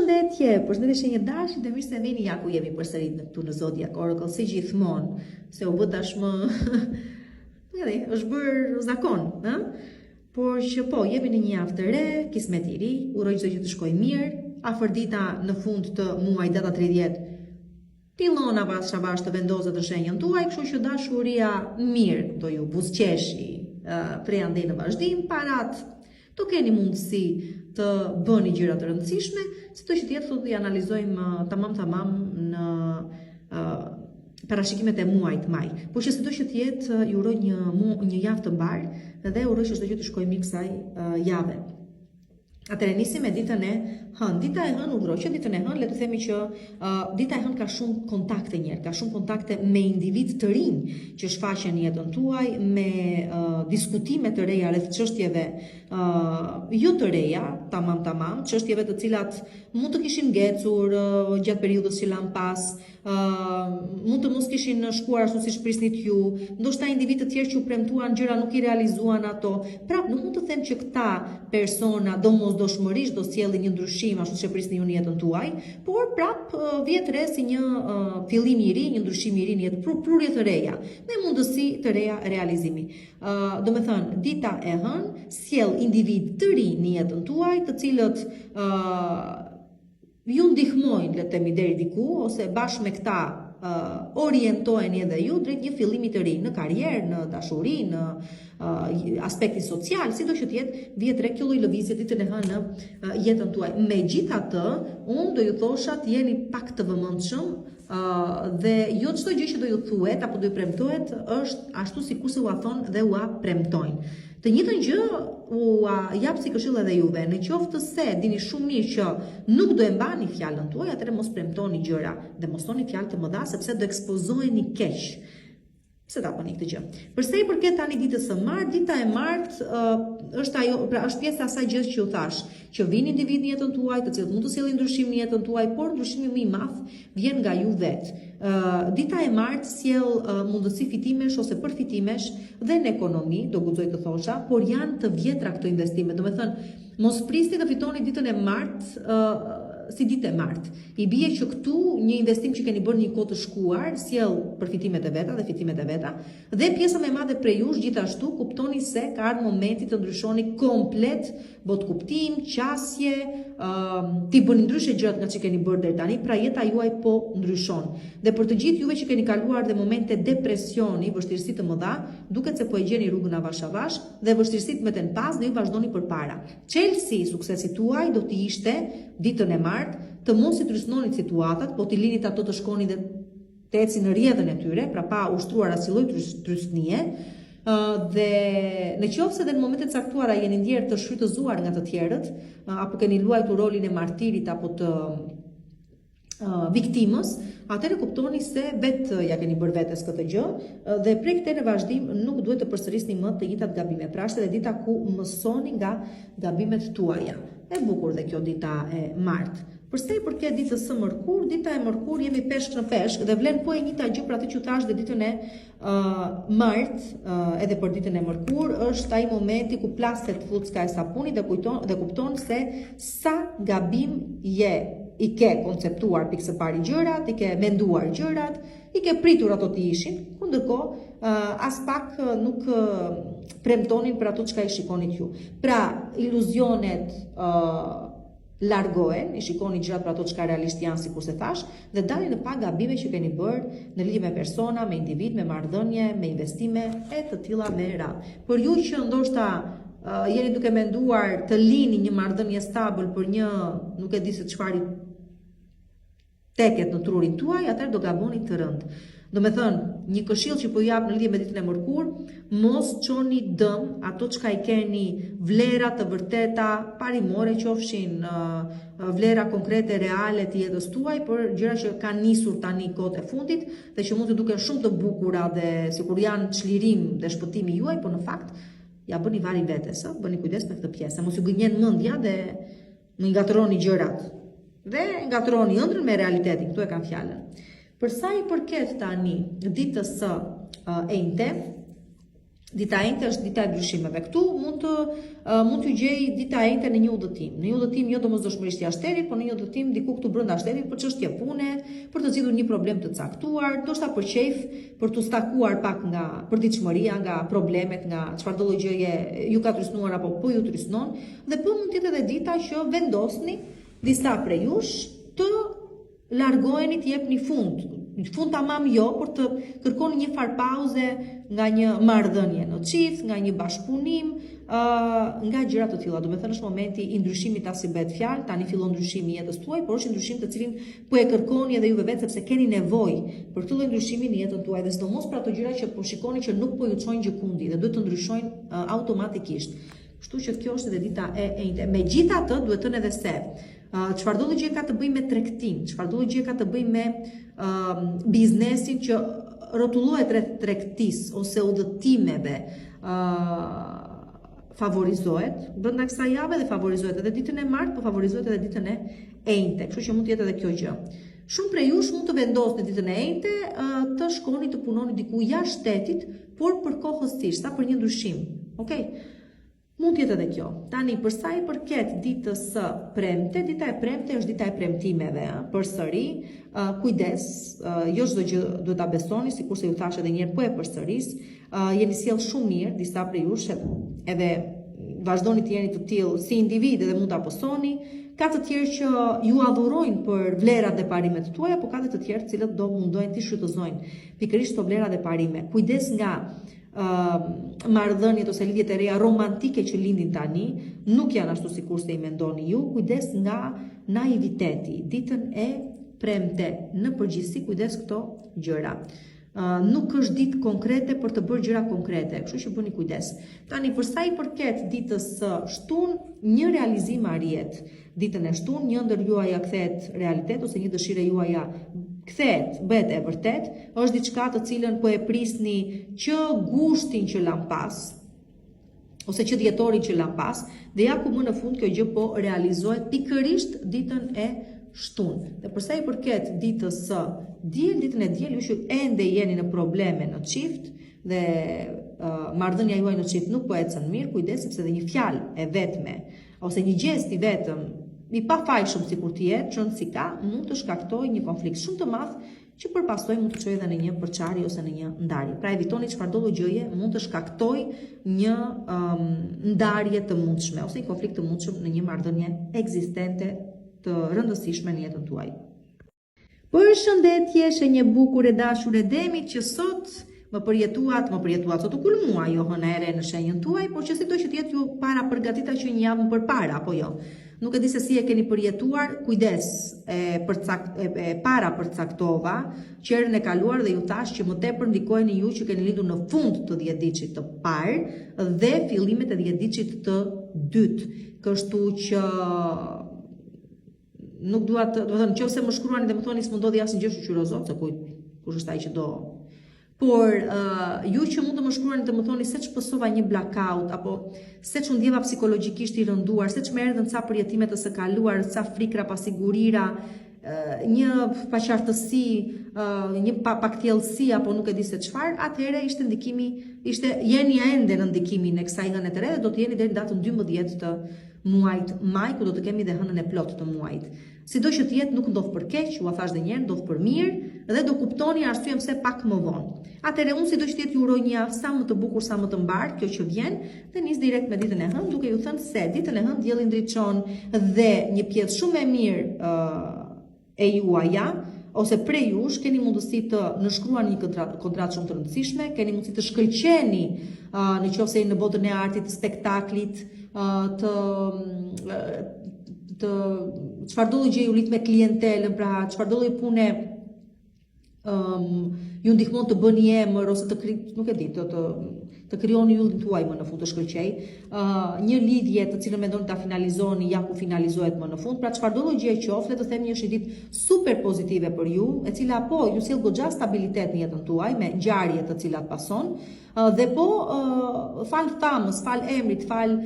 Përshëndetje shenjë dashit dhe mirë se vini ja ku jemi përsërit në këtu në Zodiac Oracle si gjithmonë, se u bë tashmë është bërë zakon, ë? Por që po, jemi në një javë të re, kismet i ri, uroj çdo gjë të shkojë mirë, afërdita në fund të muajit data 30. Fillon avash të vendosë të shenjën tuaj, kështu që dashuria mirë do ju buzëqeshi prej andej në vazhdim, parat të keni mundësi të bëni gjëra të rëndësishme, si të që tjetë thotë i analizojmë tamam në parashikimet e muajit maj. Por që si të që tjetë ju uroj një javë të mbarë dhe uroj që çdo gjë të shkojë mirë kësaj jave. Atëherë nisim me ditën e hënë. Dita e hënë urdhëroj që ditën e hënë le të themi që dita e hënë ka shumë kontakte njerë, ka shumë kontakte me individ të rinj që shfaqen në jetën tuaj, me diskutime të reja rreth çështjeve jo të reja, tamam, çështjeve të cilat mund të kishin ngecur gjatë periudhës që lan pas, mund të mos kishin shkuar ashtu siç prisnit ju, ndoshta individ të tjerë që u premtuan gjëra nuk i realizuan ato. Prap nuk mund të them që këta persona domosdoshmërisht do sjellin një ndryshim ashtu siç prisni ju në jetën tuaj, por prap vjet re si një fillim i ri, një ndryshim i ri në jetë, prurje të reja, me mundësi të reja realizimi. Do me thënë, dita e hënë sjell individ të rinj në jetën tuaj, të cilët ju ndihmojnë le të themi deri diku ose bashkë me këta orientojeni edhe ju drejt një fillimi të ri në karrierë, në dashuri, në aspektin social, sido që të jetë vjet re kjo lloj lëvizje ditën e hënë në jetën tuaj. Megjithatë, unë do ju thosha të jeni pak të vëmendshëm dhe jo çdo gjë që do ju thuhet apo do ju premtohet është ashtu sikurse ua thon dhe ua premtojnë. Të njëjtën gjë ua jap si këshill edhe juve. Në qoftë se dini shumë mirë që nuk do e mbani fjalën tuaj, atëherë mos premtoni gjëra dhe mos thoni fjalë të mëdha sepse do ekspozoheni keq. Pse ta bëni këtë gjë? Përsa i përket tani ditës së martë, dita e martë është ajo, pra është pjesa e asaj gjë që ju thash, që vin individ në jetën tuaj, të cilët mund të sjellin ndryshim në jetën tuaj, por ndryshimi më i madh vjen nga ju vetë. Dita e martë sjell mundësi fitimesh ose përfitimesh dhe në ekonomi, do guxoj të thosha, por janë të vjetra këto investime. Do me thënë, mos prisni të fitoni ditën e martë si ditë e martë. I bie që këtu një investim që keni bërë një kohë të shkuar sjell përfitimet e veta dhe fitimet e veta, dhe pjesa më e madhe prej jush gjithashtu kuptoni se ka ardhur momenti të ndryshoni komplet botkuptim, qasje, ti bëni ndryshe gjërat nga që keni bërë deri tani, pra jeta juaj po ndryshon. Dhe për të gjithë juve që keni kaluar dhe momente depresioni, vështirësi të mëdha, duket se po e gjeni rrugën avash dhe vështirësitë më të pas dhe ju vazhdoni përpara. Çelësi i suksesit tuaj do të ishte ditën e martë të mos i trysnonit situatat, po t'i linit ato të shkoni dhe të ecin në rrjedhën e tyre, pra pa ushtruar asnjë lloj trysnie, dhe në qoftë se në momentet caktuara jeni ndjerë të shfrytëzuar nga të tjerët, apo keni luajtur rolin e martirit apo të viktimës, atëherë kuptoni se vetë ja keni bërë vetes këtë gjë dhe prej këtej në vazhdim nuk duhet të përsërisni më të njëjtat gabime. Pra është edhe dita ku mësoni nga gabimet tuaja. E bukur dhe kjo dita e martë. Përsa i përket ditës së mërkur, dita e mërkur jemi peshk në peshk dhe vlen po e njëjta gjë për atë që thash dhe ditën e martë, edhe për ditën e mërkur është ai momenti ku plaset flucka e sapunit dhe kupton se sa gabim i ke konceptuar pikë së pari gjërat, i ke menduar gjërat, i ke pritur ato të ishin, ku ndërkohë as pak nuk premtonin për ato çka i shikonit ju. Pra, iluzionet largohen, i shikoni gjërat për ato çka realisht janë sikur se thash, dhe dalin në pak gabime që keni bërë në lidhje me persona, me individ, me marrëdhënie, me investime e të tilla me radhë. Për ju që ndoshta jeni duke menduar të lini një marrëdhënie stabël për një, nuk e di se çfarë teket në trurin tuaj, atëherë do gaboni të rënd. Do me thënë, një këshill që po jap në lidhje me ditën e mërkur, mos çoni dëm ato çka i keni vlera të vërteta, parimore qofshin, vlera konkrete reale të jetës tuaj, për gjëra që kanë nisur tani kohët e fundit dhe që mund të duken shumë të bukura dhe sikur janë çlirim dhe shpëtimi juaj, por në fakt ja bëni vari vetes, bëni kujdes me këtë pjesë, mos ju gënjen mendja dhe më ngatroni gjërat. Dhe ngatroni ëndrrën me realitetin, këtu e kam fjalën. Përsa i përket tani ditës së enjte, Dita e njëjtë është dita e ndryshimeve. Këtu mund t'ju gjej dita e njëjtë në një udhëtim. Në një udhëtim jo domosdoshmërisht jashtë shtetit, por në një udhëtim diku këtu brenda shtetit për çështje pune, për të zgjidhur një problem të caktuar, ndoshta për qejf, për t'u stakuar pak nga përditshmëria, nga problemet, nga çfarëdo lloj gjëje ju ka trysnuar apo po ju trysnon, dhe po mund të jetë edhe dita që vendosni disa prej jush të largoheni, të jepni fund. Fund tamam jo, por të kërkoni një far pauze nga një marrëdhënie në çift, nga një bashkëpunim, nga gjëra të tilla. Do të thënë është momenti i ndryshimit as i bëhet fjalë, tani fillon ndryshimi i jetës tuaj, por është ndryshim të cilin po e kërkoni edhe juve vetë sepse keni nevojë për këtë lloj ndryshimi në jetën tuaj dhe sidomos për ato gjëra që po shikoni që nuk po ju çojnë gjikundi dhe duhet të ndryshojnë automatikisht. Kështu që kjo është edhe dita e njëjtë. Megjithatë, duhet të thënë edhe se çfarëdo gjë ka të bëjë me tregtin, çfarëdo gjë ka të bëjë me biznesin që rrotullohet rreth tregtisë ose udhëtimeve, favorizohet brenda kësaj jave dhe favorizohet edhe ditën e martë, po favorizohet edhe ditën e njëjtë. Kështu që mund të jetë edhe kjo gjë. Shumë prej jush mund të vendosni ditën e njëjtë të shkoni të punoni diku jashtë shtetit, por përkohësisht, sa për një ndryshim. Okej? Mund të jetë edhe kjo. Tani për sa i përket ditës së premte, dita e premte është dita e premtimeve, përsëri, kujdes, jo çdo gjë duhet ta besoni, sikurse ju thash edhe një herë, po e përsëris, jeni sjell shumë mirë, disa prej jush edhe vazhdoni të jeni të tillë si individ dhe mund ta posoni. Ka të tjerë që ju adhurojnë për vlerat dhe parimet tuaja, por ka të tjerë të cilët do mundojnë të shfrytëzojnë pikërisht këto vlera dhe parime. Kujdes nga marrëdhëniet ose lidhjet e reja romantike që lindin tani, nuk janë ashtu sikurse i mendoni ju. Kujdes nga naiviteti. Ditën e premte në përgjithësi kujdes këto gjëra. Nuk është ditë konkrete për të bërë gjëra konkrete, kështu që bëni kujdes. Tani për sa i përket ditës së shtunë, një realizim arrihet. Ditën e shtunë, një ndër juaja kthehet realitet ose një dëshirë juaja kthehet, bëhet e vërtet, është diçka të cilën po e prisni që gushtin që lan pas, ose që dhjetorin që lan pas, dhe ja ku më në fund kjo gjë po realizohet pikërisht ditën e shtunë. Dhe përsa i përket ditës së diel, ditën e diel, ju ende jeni në probleme në çift dhe marrëdhënia juaj në çift nuk po ecën mirë, kujdes sepse edhe një fjalë e vetme ose një gest i vetëm i pafajshëm sikur të jetë, çon si ka, mund të shkaktojë një konflikt shumë të madh që përpasoj mund të çojë edhe në një përçarje ose në një ndarje. Pra evitoni çfarëdo lloj gjëje mund të shkaktojë një ndarje të mundshme ose një konflikt të mundshëm në një marrëdhënie ekzistente të rëndësishme në jetën tuaj. Përshëndetje, shenjë bukur e dashur e demit që sot më përjetuat sot u kulmua jo hënere në shenjën tuaj, por që si do që të jetë ju para përgatita që një javë më përpara, apo jo. Nuk e di se si e keni përjetuar, kujdes, para përcaktova qerën e kaluar dhe ju thash që më tepër ndikojeni ju që keni lindur në fund të 10 diçit të parë dhe fillimet e 10 diçit të dytë. Kështu që nuk dua të thënë nëse më shkruani dhe më thoni s'më ndodhi asnjë gjë shoqërozot, se kush është ai që do. Por ju që mund të më shkruani të më thoni se ç'pësova një blackout apo se ç'u ndjeva psikologjikisht i rënduar, se ç'më erdhën ca përjetime të së kaluar, ca frikra, pasigurira, një paqartësi, një paktjellësi apo nuk e di se çfarë, atëherë jeni ende në ndikimin e kësaj hëne të re dhe do të jeni deri datën 12 të muajit maj, ku do të kemi dhe hënën e plot të muajit. Sido që të jetë nuk ndodh për keq, u thash edhe një herë, ndodh për mirë dhe do kuptoni arsyeën pse pak më vonë. Atëherë unë sido që të jetë ju uroj një javë sa më të bukur, sa më të mbarë, kjo që vjen, dhe nis direkt me ditën e hënë, duke ju thënë se ditën e hënë dielli ndriçon dhe një pjesë shumë e mirë e juaja ose prej jush keni mundësi të nënshkruani një kontratë shumë të rëndësishme, keni mundësi të shkëlqeni nëse jeni në botën e artit, të spektaklit, të çfarëdo lloj gjëje u lidh me klientelën, pra çfarëdo lloj pune ju ndihmon të bëni emër ose nuk e di, të krijoni yllin tuaj më në fund, të shkëlqej. Një lidhje të cilën mendoni ta finalizoni, ja ku finalizohet më në fund, pra çfarëdo lloj gjëje qoftë, le të themi është një ditë super pozitive për ju, e cila po ju sjell goxha stabilitet në jetën tuaj me ngjarje të cilat pason. Dhe po, fal thamës, fal emrit, fal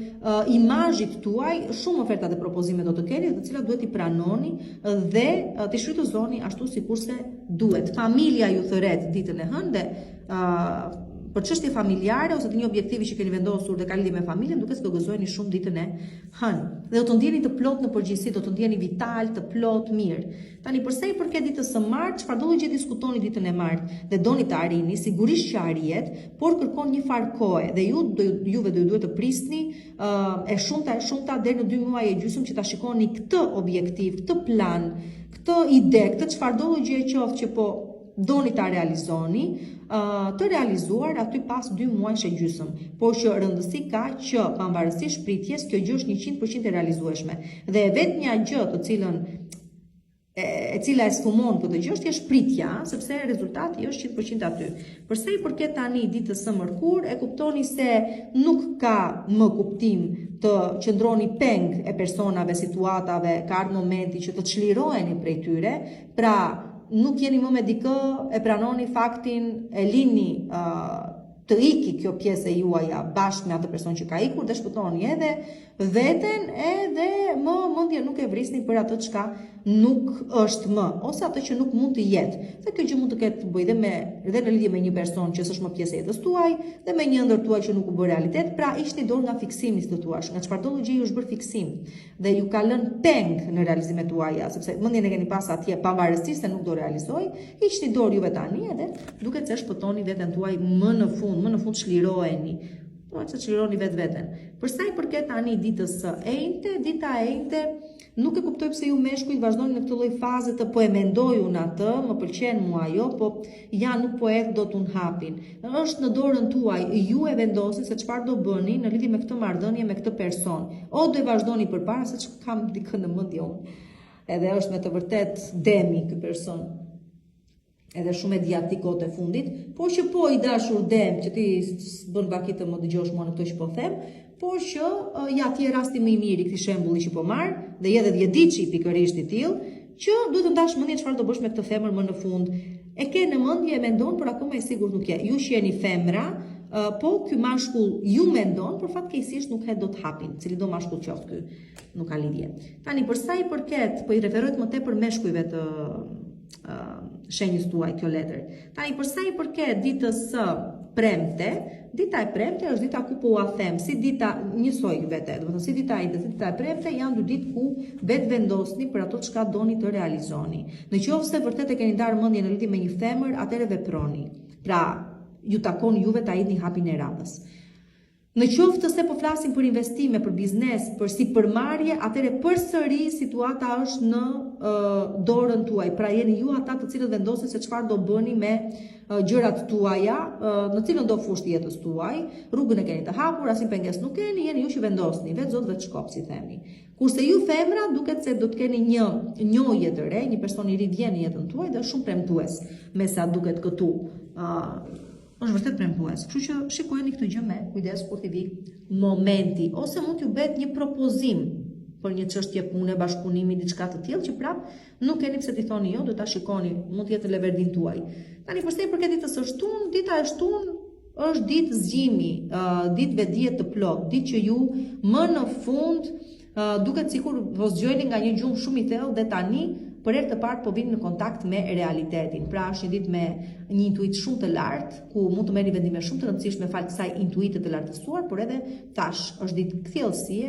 imazhit tuaj, shumë oferta dhe propozime do të keni, të cilat duhet i pranoni dhe t'i shfrytëzoni ashtu sikurse duhet. Familja ju thëret ditën e hënë dhe për çështje familjare ose të një objektivi që keni vendosur dhe ka lidhje me familjen, duket se do gëzojeni shumë ditën e hënë. Dhe do të ndjeni të plot në përgjithësi, do të ndjeni vital, të plot, mirë. Tani përsa i përket ditës së martë, çfarëdo gjë diskutoni ditën e martë dhe doni të arrini, sigurisht që arrihet, por kërkon një farë kohe dhe juve do duhet të prisni e shumta deri në 2 muaj e gjysmë që ta shikoni këtë objektiv, këtë plan, këtë ide, këtë çfarëdo gjë e qoftë që po doni ta realizoni, të realizuar aty pas 2 muajsh e gjysmë, por që rëndësi ka që pavarësisht pritjes, kjo gjë është 100% e realizueshme. Dhe vetmja gjë të cilën e cila e sfumon këtë gjë është shpritja, sepse rezultati është 100% aty. Përsa i përket tani ditës së mërkur, e kuptoni se nuk ka më kuptim të qëndroni peng e personave, situatave, ka ardhur momenti që të çliroheni prej tyre, pra nuk jeni më me dikë, e pranoni faktin, e lini të iki kjo pjesë e juaja bashkë me atë person që ka ikur dhe shpëtoni edhe veten edhe më mendje nuk e vrisni për atë çka nuk është më ose atë që nuk mund të jetë. Dhe kjo gjë mund të ketë bëj dhe në lidhje me një person që s'është më pjesë e jetës tuaj dhe me një ëndër tuaj që nuk u bë realitet, pra hiqni dorë nga fiksimi, si thuash, nga çfarëdo gjë ju është bërë fiksim dhe ju ka lënë peng në realizimet tuaja, sepse mendjen e keni pas atje pavarësisht se nuk do realizoj, hiqni dorë juve tani edhe duket se shpëtoni veten tuaj më në fund çliroheni. Po që çlironi veten. Përsa i përket tani ditës së enjte, dita e enjte, nuk e kuptoj pse ju meshkuj vazhdoni në këtë lloj faze të po e mendoj unë atë, më pëlqen mua ajo, po ja nuk po edhe do t'un hapin. Është në dorën tuaj, ju e vendosni se çfarë do bëni në lidhje me këtë marrëdhënie me këtë person. O do e vazhdoni përpara se kam dikë në mendje unë. Edhe është me të vërtet demi ky person. Edhe shumë mediatik kohët e fundit, por që po i dashur dem që ti bën vaki të më dëgjosh mua në këto që po them, por që ja ti e rasti më i miri këtij shembulli që po marr, dhe edhe Djediçi pikërisht i tillë, që duhet të ndash mendjen çfarë do bësh me këtë femër më në fund. E ke në mendje, e mendon, por akoma e sigurt nuk je. Ju që jeni femra, po ky mashkull ju mendon, por fatkeqësisht nuk do të hapin, cili do mashkull qoftë ky, nuk ka lidhje. Tani përsa i përket, po i referohet më tepër meshkujve të shenjës tuaj kjo letër. Tani përsa i përket ditës së premte, dita e premte është dita ku po ua them, si dita njësoj vete, do të thonë si dita e dita e premte janë 2 ditë ku vetë vendosni për ato çka doni të realizoni. Në qoftë se vërtet e keni ndarë mendjen në lidhje me një femër, atëherë veproni. Pra, ju takon juve ta idhni hapin e radhës. Në qoftë se po flasim për investime, për biznes, për sipërmarrje, atëherë përsëri situata është në dorën tuaj. Pra jeni ju ata të cilët vendosin se çfarë do bëni me gjërat tuaja, në cilën do fushë jetës tuaj, rrugën e keni të hapur, asnjë pengesë nuk keni, jeni ju që vendosni, vetë zot vetë shkop, si themi. Kurse ju femra duket se do të keni një njohje të re, një person i ri vjen në jetën tuaj dhe është shumë premtues, me sa duket këtu. Është vërtet premtues. Kështu që shikojeni këtë gjë me kujdes kur t'i vi momenti, ose mund t'ju bëhet një propozim për një çështje pune, bashkëpunimi, diçka të tillë që prap nuk keni pse t'i thoni jo, do ta shikoni, mund të jetë në leverdin tuaj. Tani përse i përket ditës së shtunë, dita e shtunë është ditë zgjimi, ditë vetdije të plot, ditë që ju më në fund duket sikur po zgjojeni nga një gjumë shumë i thellë dhe tani për herë të parë po vini në kontakt me realitetin. Pra është një ditë me një intuit shumë të lartë, ku mund të merrni vendime shumë të rëndësishme fal kësaj intuite të lartësuar, por edhe tash është ditë kthjellësie,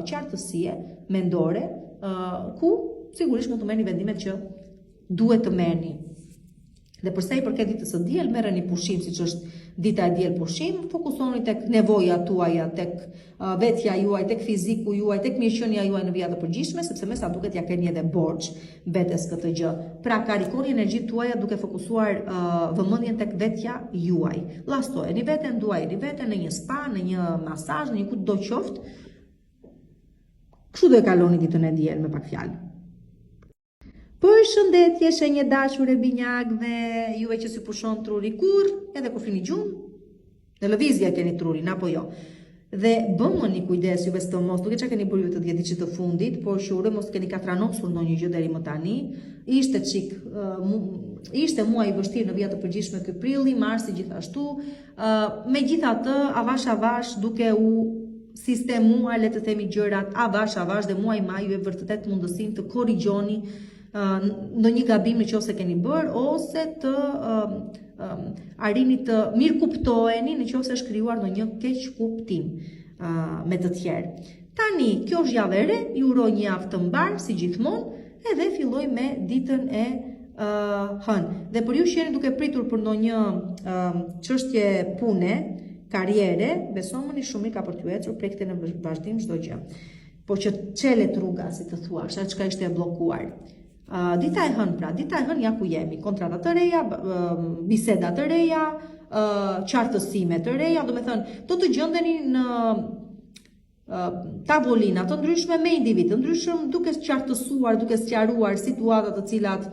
qartësie mendore, ku sigurisht mund të merrni vendimet që duhet të merrni. Dhe përsa i përket ditës së diel, merreni pushim, siç është dita e diel pushim, fokusoni tek nevojat tuaja, tek vetja juaj, tek fiziku juaj, tek mirëqenia juaj në vija të përgjithshme, sepse me sa duket ja keni edhe borxh vetes këtë gjë. Pra karikoni energjitë tuaja duke fokusuar vëmendjen tek vetja juaj. Llastojeni veten, duajeni veten në një spa, në një masazh, në një kudo qoftë. Kështu do e kaloni ditën e diel me pak fjalë. Përshëndetje shenjë dashur e binjakëve, juve që si pushon truri kur, edhe kur flini gjumë, në lëvizje keni trurin, apo jo. Dhe bëmë një kujdes juve së mos, duke që keni bërë ju të Djediçit të fundit, por shure mos keni katranosur në një gjë deri më tani, ishte muaj i vështirë në vija të përgjithshme ky prilli, marsi gjithashtu, megjithatë avash duke u sistemuar, le të themi gjërat, avash dhe muaj maj ju e vërtetet mundësinë të korrigjoni në një gabim në qoftë se keni bërë, ose të arrini të mirë kuptoheni në qoftë se është krijuar ndonjë keq kuptim me të tjerë. Tani, kjo është javë e re, ju uroj një javë të mbar si gjithmonë, edhe filloj me ditën e hënë. Dhe për ju që jeni duke pritur për ndonjë çështje pune, karriere, besomuni shumë ka për t'ju ecur, prekte në vazhdim çdo gjë. Po që çelet rruga, si të thuash, atë çka ishte e bllokuar. Dita e hënë pra, dita e hënë ja ku jemi, kontrata të reja, biseda të reja, qartësime të reja, do me thënë, do të gjendeni në tavolina të ndryshme me individ të ndryshëm, duke qartësuar, duke sqaruar situatat të cilat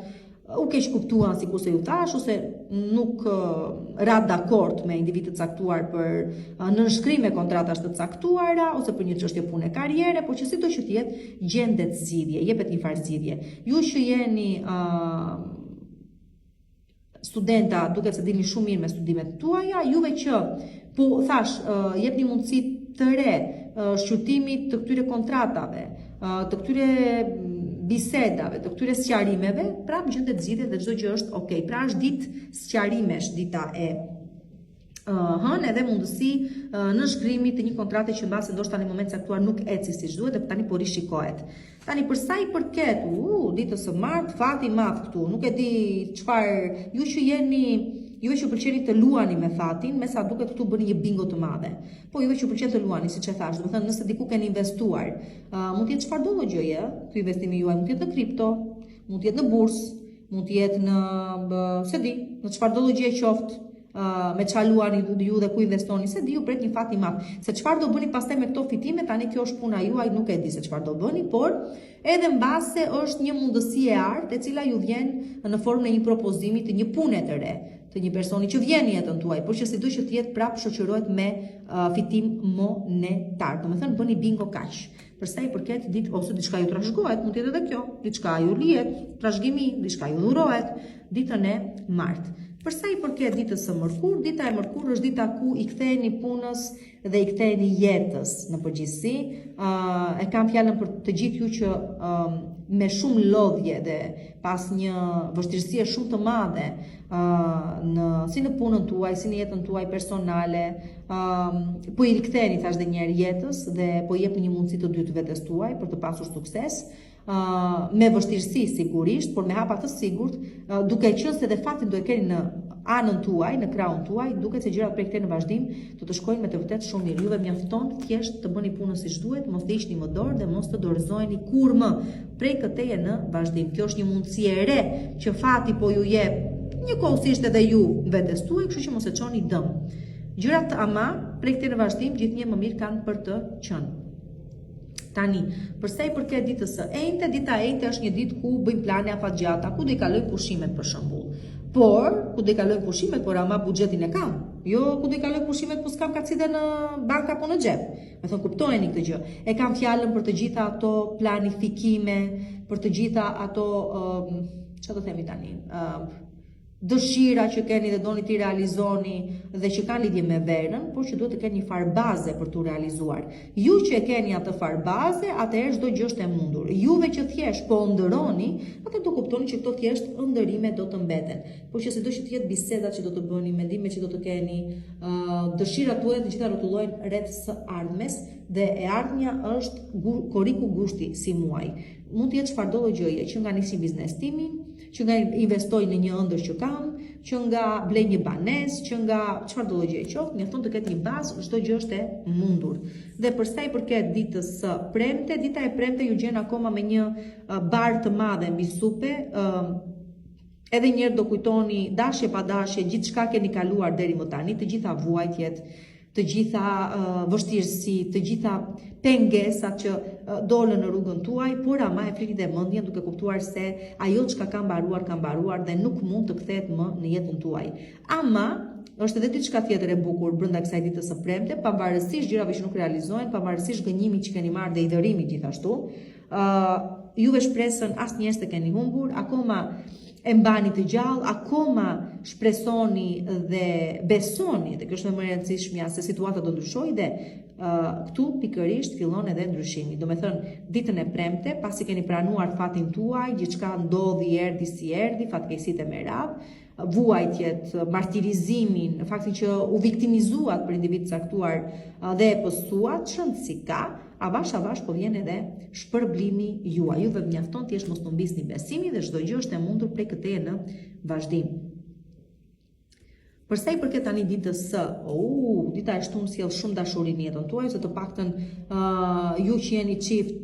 u keq kuptuan sikur se ju thash, ose nuk rat dakord me individ të caktuar për nënshkrim me kontratash të caktuara, ose për një çështje pune karriere, por që sido që të jetë, gjendet zgjidhje, jepet një farë zgjidhje. Ju që jeni studenta, duket se dini shumë mirë me studimet tuaja, juve që po thash, jep një mundësi të re shqyrtimit të këtyre kontratave, të këtyre bisedave, të këtyre sqarimeve, prap gjendet zgjidhje dhe çdo gjë është okay. Pra është ditë sqarimesh, dita e hënë, edhe mundësi në shkrimit të një kontrate që mbase ndoshta në moment caktuar nuk eci siç duhet dhe tani po rishikohet. Tani për sa i përket ditës së martë, fati i madh këtu, nuk e di çfarë, ju që jeni juve që pëlqeni të luani me fatin, me sa duket këtu bëni një bingo të madhe. Po juve që pëlqen të luani, siç e thash, do të thënë nëse diku keni investuar, mund të jetë çfarëdo lloj gjëje, ky investimi juaj mund të jetë në kripto, mund të jetë në bursë, mund të jetë në çfarëdo lloj gjëje qoftë, me çfarë luani ju dhe ku investoni, se di ju pret një fat i madh. Se çfarë do bëni pastaj me këto fitime, tani kjo është puna juaj, nuk e di se çfarë do bëni, por edhe mbase është një mundësi e artë e cila ju vjen në formën e një propozimi të një pune të re, të një personi që vjen në jetën tuaj, por që sido që të jetë prap shoqërohet me fitim monetar. Domethënë bëni bingo kaq. Për sa i përket ditë ose diçka ju trashëgohet, mund të jetë edhe kjo, diçka ju lihet, trashëgimi, diçka ju dhurohet, ditën e martë. Për sa i përket ditës së mërkur, dita e mërkur është dita ku i ktheheni punës dhe i ktheheni jetës në përgjithësi. E kam fjalën për të gjithë ju që me shumë lodhje dhe pas një vështirësie shumë të madhe si në punën tuaj, si në jetën tuaj personale, po i riktheheni thash edhe një herë jetës dhe po i jepni një mundësi të dytë vetes tuaj për të pasur sukses. Me vështirësi sigurisht, por me hapa të sigurt, duke qenë se dhe fatin do e keni në anën tuaj, në krahun tuaj, duket se gjërat prej këtej në vazhdim do të shkojnë me të vërtetë shumë mirë. Juve mjafton thjesht të bëni punën siç duhet, mos të hiqni më dorë dhe mos të dorëzoheni kur më prej këteje në vazhdim. Kjo është një mundësi e re që fati po ju jep njëkohësisht edhe ju vetes tuaj, kështu që mos e çoni dëm. Gjërat ama prej këtej në vazhdim gjithnjë më mirë kanë për të qenë. Tani, përsa i përket ditës së enjte, dita e enjte është një ditë ku bëjmë plane afatgjata, ku do i kalojmë pushimet për shembull. Por, ku do i kalojmë pushimet, por ama buxhetin e kam. Jo, ku do i kalojmë pushimet, po s'kam kacide në bank apo në xhep. Me thënë, kuptojeni këtë gjë. E kam fjalën për të gjitha ato planifikime, për të gjitha ato, çfarë do themi tani? Dëshira që keni dhe doni t'i realizoni dhe që kanë lidhje me verën, por që duhet të keni një farë baze për t'u realizuar. Ju që keni atë farë baze, atëherë çdo gjë është e mundur. Juve që thjesht po ëndërroni, atë do kuptoni që këto thjesht ëndërrime do të mbeten. Por që sido që të jetë bisedat që do të bëni, mendimet që do të keni, dëshirat tuaja të gjitha rrotullohen rreth së ardhmes dhe e ardhmja është koriku gushti si muaj. Mund të jetë çfarëdo lloj gjëje, që nga nisi biznestimin, që nga investoj në një ëndër që kam, që nga blej një banesë, që nga çfarëdo lloj gjëje qoftë, mjafton të ketë një bazë, çdo gjë është e mundur. Dhe për sa i përket ditës së premte, dita e premte ju gjen akoma me një barë të madhe mbi supe. Edhe një herë do kujtoni dashje pa dashje, gjithçka keni kaluar deri më tani, të gjitha vuajtjet, të gjitha vështirësi, të gjitha pengesat që dolën në rrugën tuaj, por ama e flini dhe mendjen duke kuptuar se ajo çka ka mbaruar dhe nuk mund të kthehet më në jetën tuaj. Ama është edhe diçka tjetër e bukur brenda kësaj ditës së premte, pavarësisht gjërave që nuk realizohen, pavarësisht gënjimit që keni marrë dhe i dërimit gjithashtu, juve shpresën asnjëherë s'e keni humbur, akoma e mbani të gjallë, akoma shpresoni dhe besoni, dhe kjo është më e rëndësishmja, se situata do ndryshojë dhe këtu pikërisht fillon edhe ndryshimi. Do me thënë, ditën e premte, pasi keni pranuar fatin tuaj, gjithçka ndodhi, erdhi si erdhi, fatkeqësitë me radhë, vuajtjet, martirizimin, faktin që u viktimizuat për individ caktuar dhe e pësuat, shëndë si ka, avash po vjen edhe shpërblimi juaj. Juve mjafton thjesht mos të mbisni besimin dhe çdo gjë është e mundur prej këteje në vazhdim. Për sa i përket tani ditës së, dita e shtunë sjell shumë dashuri në jetën tuaj, se të paktën ju që jeni çift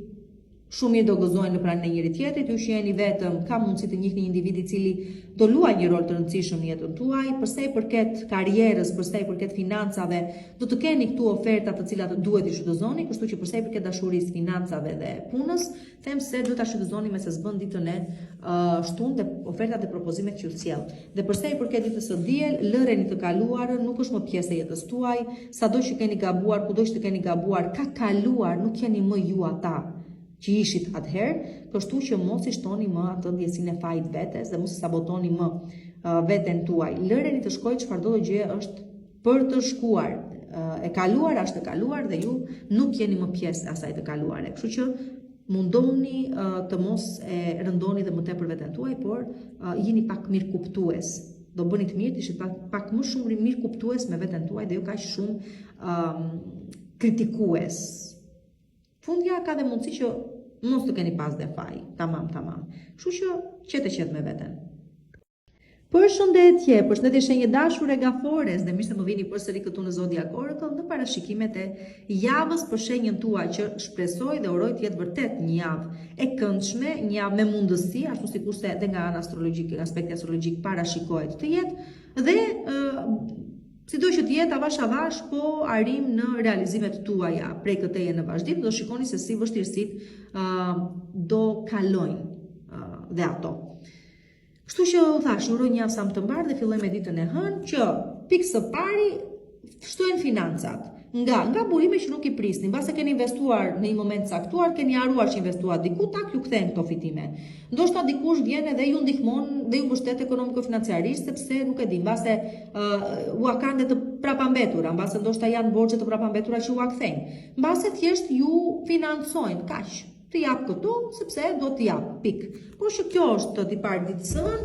shumë mirë do gëzojnë në pranën e njëri tjetrit, ju që jeni vetëm ka mundësi të njihni një individ i cili do luajë një rol të rëndësishëm në jetën tuaj. Për sa i përket karrierës, për sa i përket financave, do të keni këtu oferta të cilat duhet i shfrytëzoni, kështu që për sa i përket dashurisë, financave dhe punës, them se duhet ta shfrytëzoni me se s'bën ditën e shtunë dhe ofertat dhe propozimet që ju sjell. Dhe për sa i përket ditës së diel, lëreni të kaluarën, nuk është më pjesë e jetës tuaj, sado që keni gabuar, kudo që keni gabuar, ka kaluar, nuk jeni më ju ata që ishit atëherë, kështu që mos i shtoni më atë ndjesinë e fajit vetes dhe mos i sabotoni më veten tuaj. Lëreni të shkojë çfarëdo gjë është për të shkuar. E kaluar është e kaluar dhe ju nuk jeni më pjesë e asaj të kaluare. Kështu që mundoni të mos e rëndoni dhe më tepër veten tuaj, por jeni pak mirëkuptues. Do bëni të mirë, ishit pak më shumë mirëkuptues me veten tuaj dhe jo kaq shumë kritikues. Fundja ka dhe mundësi që mos të keni pas dhe faj, tamam. Kështu që qetë me veten. Përshëndetje shenjë dashur e gafores dhe mirë se më vini përsëri këtu në Zodiac Oracle në parashikimet e javës për shenjën tuaj që shpresoj dhe uroj të jetë vërtet një javë e këndshme, një javë me mundësi, ashtu sikurse edhe nga ana astrologjike, nga aspekti astrologjik parashikohet të jetë dhe sido që të jetë avash po arrim në realizimet tuaja prej këteje në vazhdim, do shikoni se si vështirësit do kalojnë dhe ato. Kështu që thash, uroj një javë sa më të mbarë dhe filloj me ditën e hënë që pikë së pari shtojnë financat. Nga burime që nuk i prisni, mbase keni investuar në një moment caktuar, keni haruar që investuat diku, tak ju kthejnë këto fitime. Ndoshta dikush vjen edhe ju ndihmon dhe ju mbështet ekonomiko-financiarisht sepse nuk e di, mbase u kanë të prapambetura, mbase ndoshta janë borxhe të prapambetura që u kthejnë. Mbase thjesht ju financojnë kaq. Të jap këto sepse do të jap, pik. Por që kjo është të parë ditësën,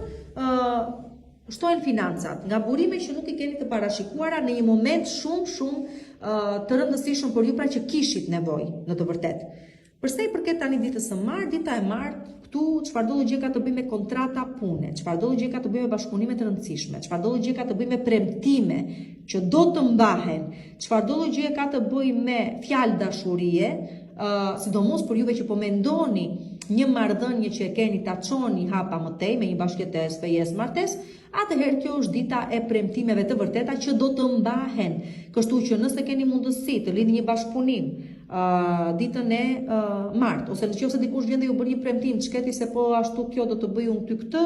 shtojnë financat, nga burime që nuk i keni të parashikuara në një moment shumë të rëndësishëm për ju, pra që kishit nevojë në të vërtetë. Përsa i përket tani ditës së martë, dita e martë, këtu çfarëdo gjë ka të bëjë me kontrata pune, çfarëdo gjë ka të bëjë me bashkëpunime të rëndësishme, çfarëdo gjë ka të bëjë me premtime që do të mbahen, çfarëdo gjë ka të bëjë me fjalë dashurie, sidomos për juve që po mendoni një marrëdhënie që e keni ta çoni hapa më tej me një bashkëtesë, fejesë, martesë, atëherë kjo është dita e premtimeve të vërteta që do të mbahen. Kështu që nëse keni mundësi të lidhni një bashkëpunim ditën e martë, ose nëse dikush vjen dhe ju bën një premtim, çketi se po ashtu kjo do të bëj unë ty këtë,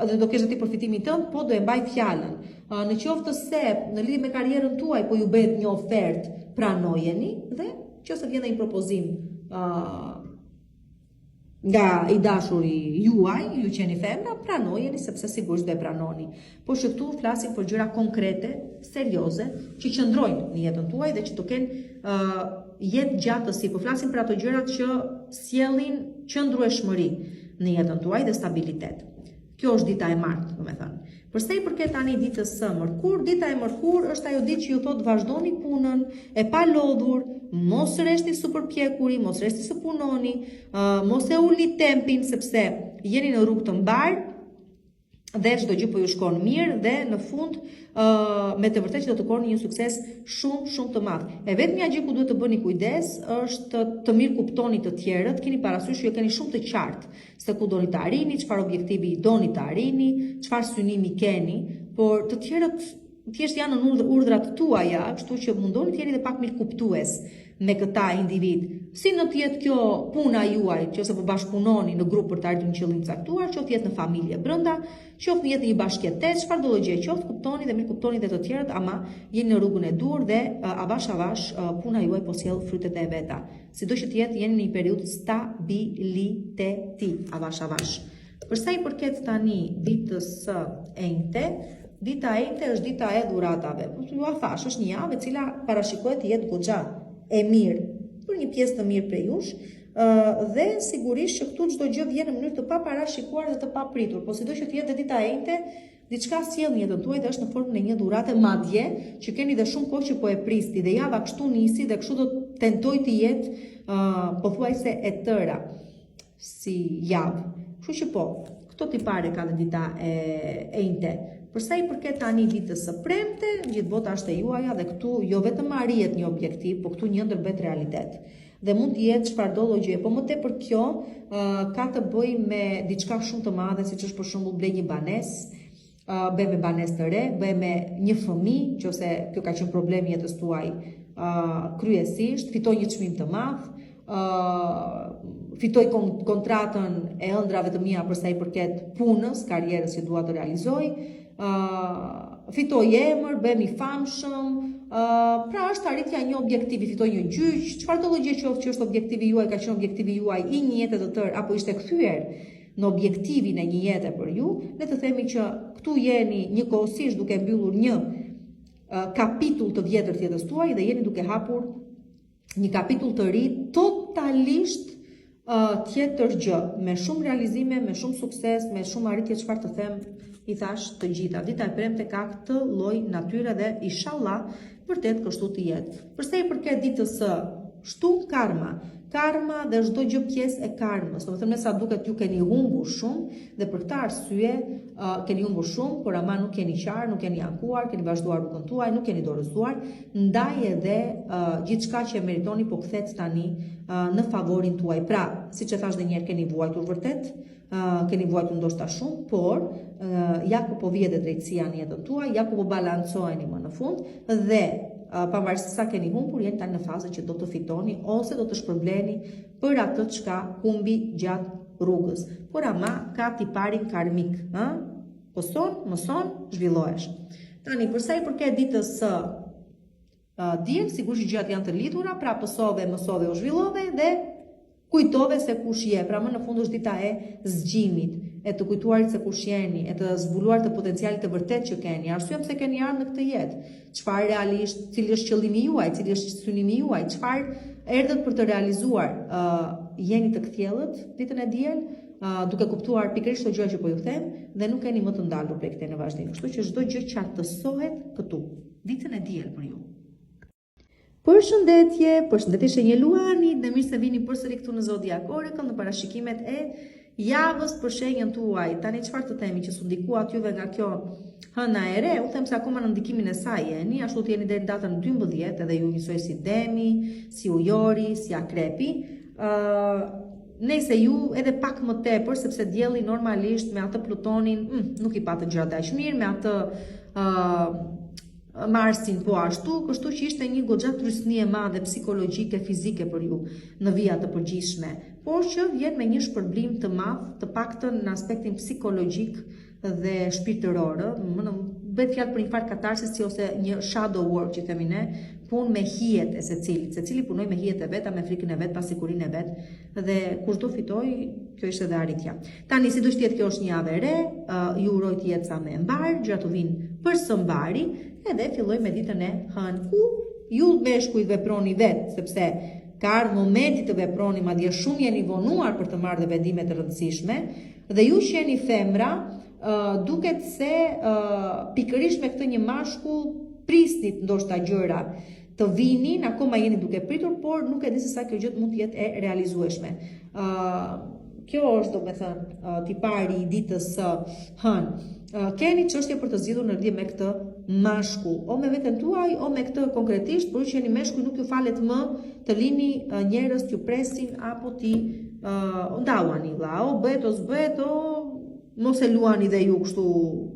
dhe do kesh ti përfitimin tënd, po do e mbaj fjalën. Në qoftë se në lidhje me karrierën tuaj po ju bëhet një ofertë, pranojeni dhe nëse vjen një propozim nga i dashuri juaj, ju qeni femra, pranojeni sepse sigurisht do e pranoni. Por që këtu flasim për gjëra konkrete, serioze, që qëndrojnë në jetën tuaj dhe që të kenë jetë gjatësi. Po flasim për ato gjërat që sjellin qëndrueshmëri në jetën tuaj dhe stabilitet. Kjo është dita e martë, domethënë. Përsa i përket tani ditës së mërkur, dita e mërkur është ajo ditë që ju thotë vazhdoni punën e pa lodhur, mos rreshti së përpjekuri, mos rreshti së punoni, mos e ulni tempin sepse jeni në rrugë të mbarë dhe çdo gjë po ju shkon mirë dhe në fund me të vërtetë që do të korni një sukses shumë të madh. E vetmja gjë ku duhet të bëni kujdes është të mirë kuptoni të tjerët, keni parasysh që keni shumë të qartë se ku doni të arrini, çfarë objektivi doni të arrini, çfarë synimi keni, por të tjerët thjesht janë në urdhrat tuaja, kështu që mundoni të jeni dhe pak mirë kuptues me këta individ. Si në të jetë kjo puna juaj, që ose po bashkëpunoni në grup për të arritur një qëllim caktuar, qoftë jetë në familje brenda, qoftë në jetë një bashkëjetesë, çfarëdo gjë qoftë, kuptoni dhe mirë kuptoni dhe të tjerët, ama jeni në rrugën e dur dhe avash puna juaj po sjell frytet e veta. Sido që të jetë jeni në një periudhë stabiliteti, avash. Përsa i përket tani ditës së enjte, dita e enjte është dita e dhuratave. Ju a thash, është një javë e cila parashikohet të jetë goxha e mirë për një pjesë të mirë prej jush, Dhe sigurisht që këtu çdo gjë vjen në mënyrë të paparashikuar dhe të papritur, po sido që të jetë dita e njëjte, diçka sjell në jetën tuaj dhe është në formën e një dhurate, madje që keni dhe shumë kohë që po e prisni dhe java kështu nisi dhe kështu do tentoj të jetë pothuajse e tëra si javë. Kështu që po, këto tipare ka dhe dita e njëjte. Përsa i përket tani ditës së premte, gjithë bota është e juaja dhe këtu jo vetëm arrihet një objektiv, po këtu një ndërbet realitet. Dhe mund të jetë çfarëdo lloje, po më tepër kjo ka të bëjë me diçka shumë të madhe, siç është për shembull blej një banesë, bëj me banesë të re, bëj me një fëmijë, nëse kjo ka qenë problemi i jetës tuaj kryesisht, fitoj një çmim të madh, fitoj kontratën e ëndrave të mia përsa i përket punës, karrierës që dua të realizoj, fitoj emër, bëhem i famshëm, pra është arritja një objektivi, fitoj një gjyq, çfarëdo lloj qoftë që është objektivi juaj, ka qenë objektivi juaj i një jete të tërë apo ishte kthyer në objektivin e një jete për ju, le të themi që këtu jeni njëkohësisht duke mbyllur një kapitull të vjetër të jetës tuaj dhe jeni duke hapur një kapitull të ri totalisht tjetër gjë, me shumë realizime, me shumë sukses, me shumë arritje, çfarë të them, i thash të gjitha. Dita e premte ka këtë lloj natyre dhe inshallah vërtet kështu të jetë. Përsa i përket ditës së shtunë, karma dhe çdo gjë pjesë e karmës. Domethënë sa duket ju keni humbur shumë dhe për këtë arsye keni humbur shumë, por ama nuk keni qarë, nuk keni ankuar, keni vazhduar rrugën tuaj, nuk keni dorëzuar, ndaj edhe gjithçka që e meritoni po kthehet tani në favorin tuaj. Pra, siç e thash edhe një herë, keni vuajtur vërtet, keni vuajtur ndoshta shumë, por ja ku po vihet drejtësia në jetën tuaj, ja ku po balancoheni më në fund dhe pavarësisht sa keni humbur, jeni tani në fazën që do të fitoni ose do të shpërbleni për atë çka humbi gjatë rrugës. Por ama ka tiparin karmik, mëson, zhvillohesh. Tani përsa i përket ditës së diel, sigurisht gjërat janë të lidhura, pra mësove, u zhvillove dhe kujtove se kush je, pra më në fund është dita e zgjimit, e të kujtuarit se kush jeni, e të zbuluar të potencialit të vërtet që keni, arsye pse keni ardhur në këtë jetë, çfarë realisht, cili është qëllimi juaj, cili është synimi juaj, çfarë erdhët për të realizuar, jeni të kthjellët ditën e diel, duke kuptuar pikërisht çdo gjë që po ju them dhe nuk keni më të ndalur prej këtij në vazhdim. Kështu që çdo gjë qartësohet këtu, ditën e diel për ju. Përshëndetje Shenjeluanit, dhe mirë se vini përsëri këtu në Zodiac Oracle në parashikimet e javës për shenjën tuaj. Tani çfarë të themi që su ndikuat juve nga kjo hëna e re, u them se akoma në ndikimin e saj jeni, ashtu të jeni deri në datën 12 edhe ju njësoj si Demi, si Ujori, si Akrepi. Nëse ju edhe pak më tepër, sepse dielli normalisht me atë Plutonin nuk i patë gjërat aq mirë, me atë Marsin po ashtu, kështu që ishte një goxha trysnie e madhe psikologjike, fizike për ju në vija të përgjithshme, por që vjen me një shpërblim të madh, të paktën në aspektin psikologjik dhe shpirtëror, bëhet fjalë për një farë katarsisi ose një shadow work që themi ne, punë me hijet e secili punoj me hijet e veta, me frikën e vet, pasigurinë e vet, dhe kushdo fitoj, kjo ishte edhe arritja. Tani si do të jetë kjo është një javë e re, ju uroj të jetë sa më e mbar, gjërat të vinë për së mbari, edhe filloj me ditën e hënë, ku ju meshkujt veproni vetë, sepse ka ardhur momenti të veproni, madje shumë jeni vonuar për të marrë dhe vendime të rëndësishme, dhe ju që jeni femra, duket se pikërisht me këtë një mashkull prisnit ndoshta gjëra të vinin, akoma jeni duke pritur, por nuk e di se sa kjo gjë mund të jetë e realizueshme. Kjo është, domethënë, tipari i ditës së hënë. Keni çështje për të zgjidhur në lidhje me këtë mashkull, o me veten tuaj, o me këtë konkretisht, por që jeni meshkuj nuk ju falet më të lini njerëz t'ju presin apo ti ndauani vlla, o bëhet o s'bëhet, o mos e luani dhe ju kështu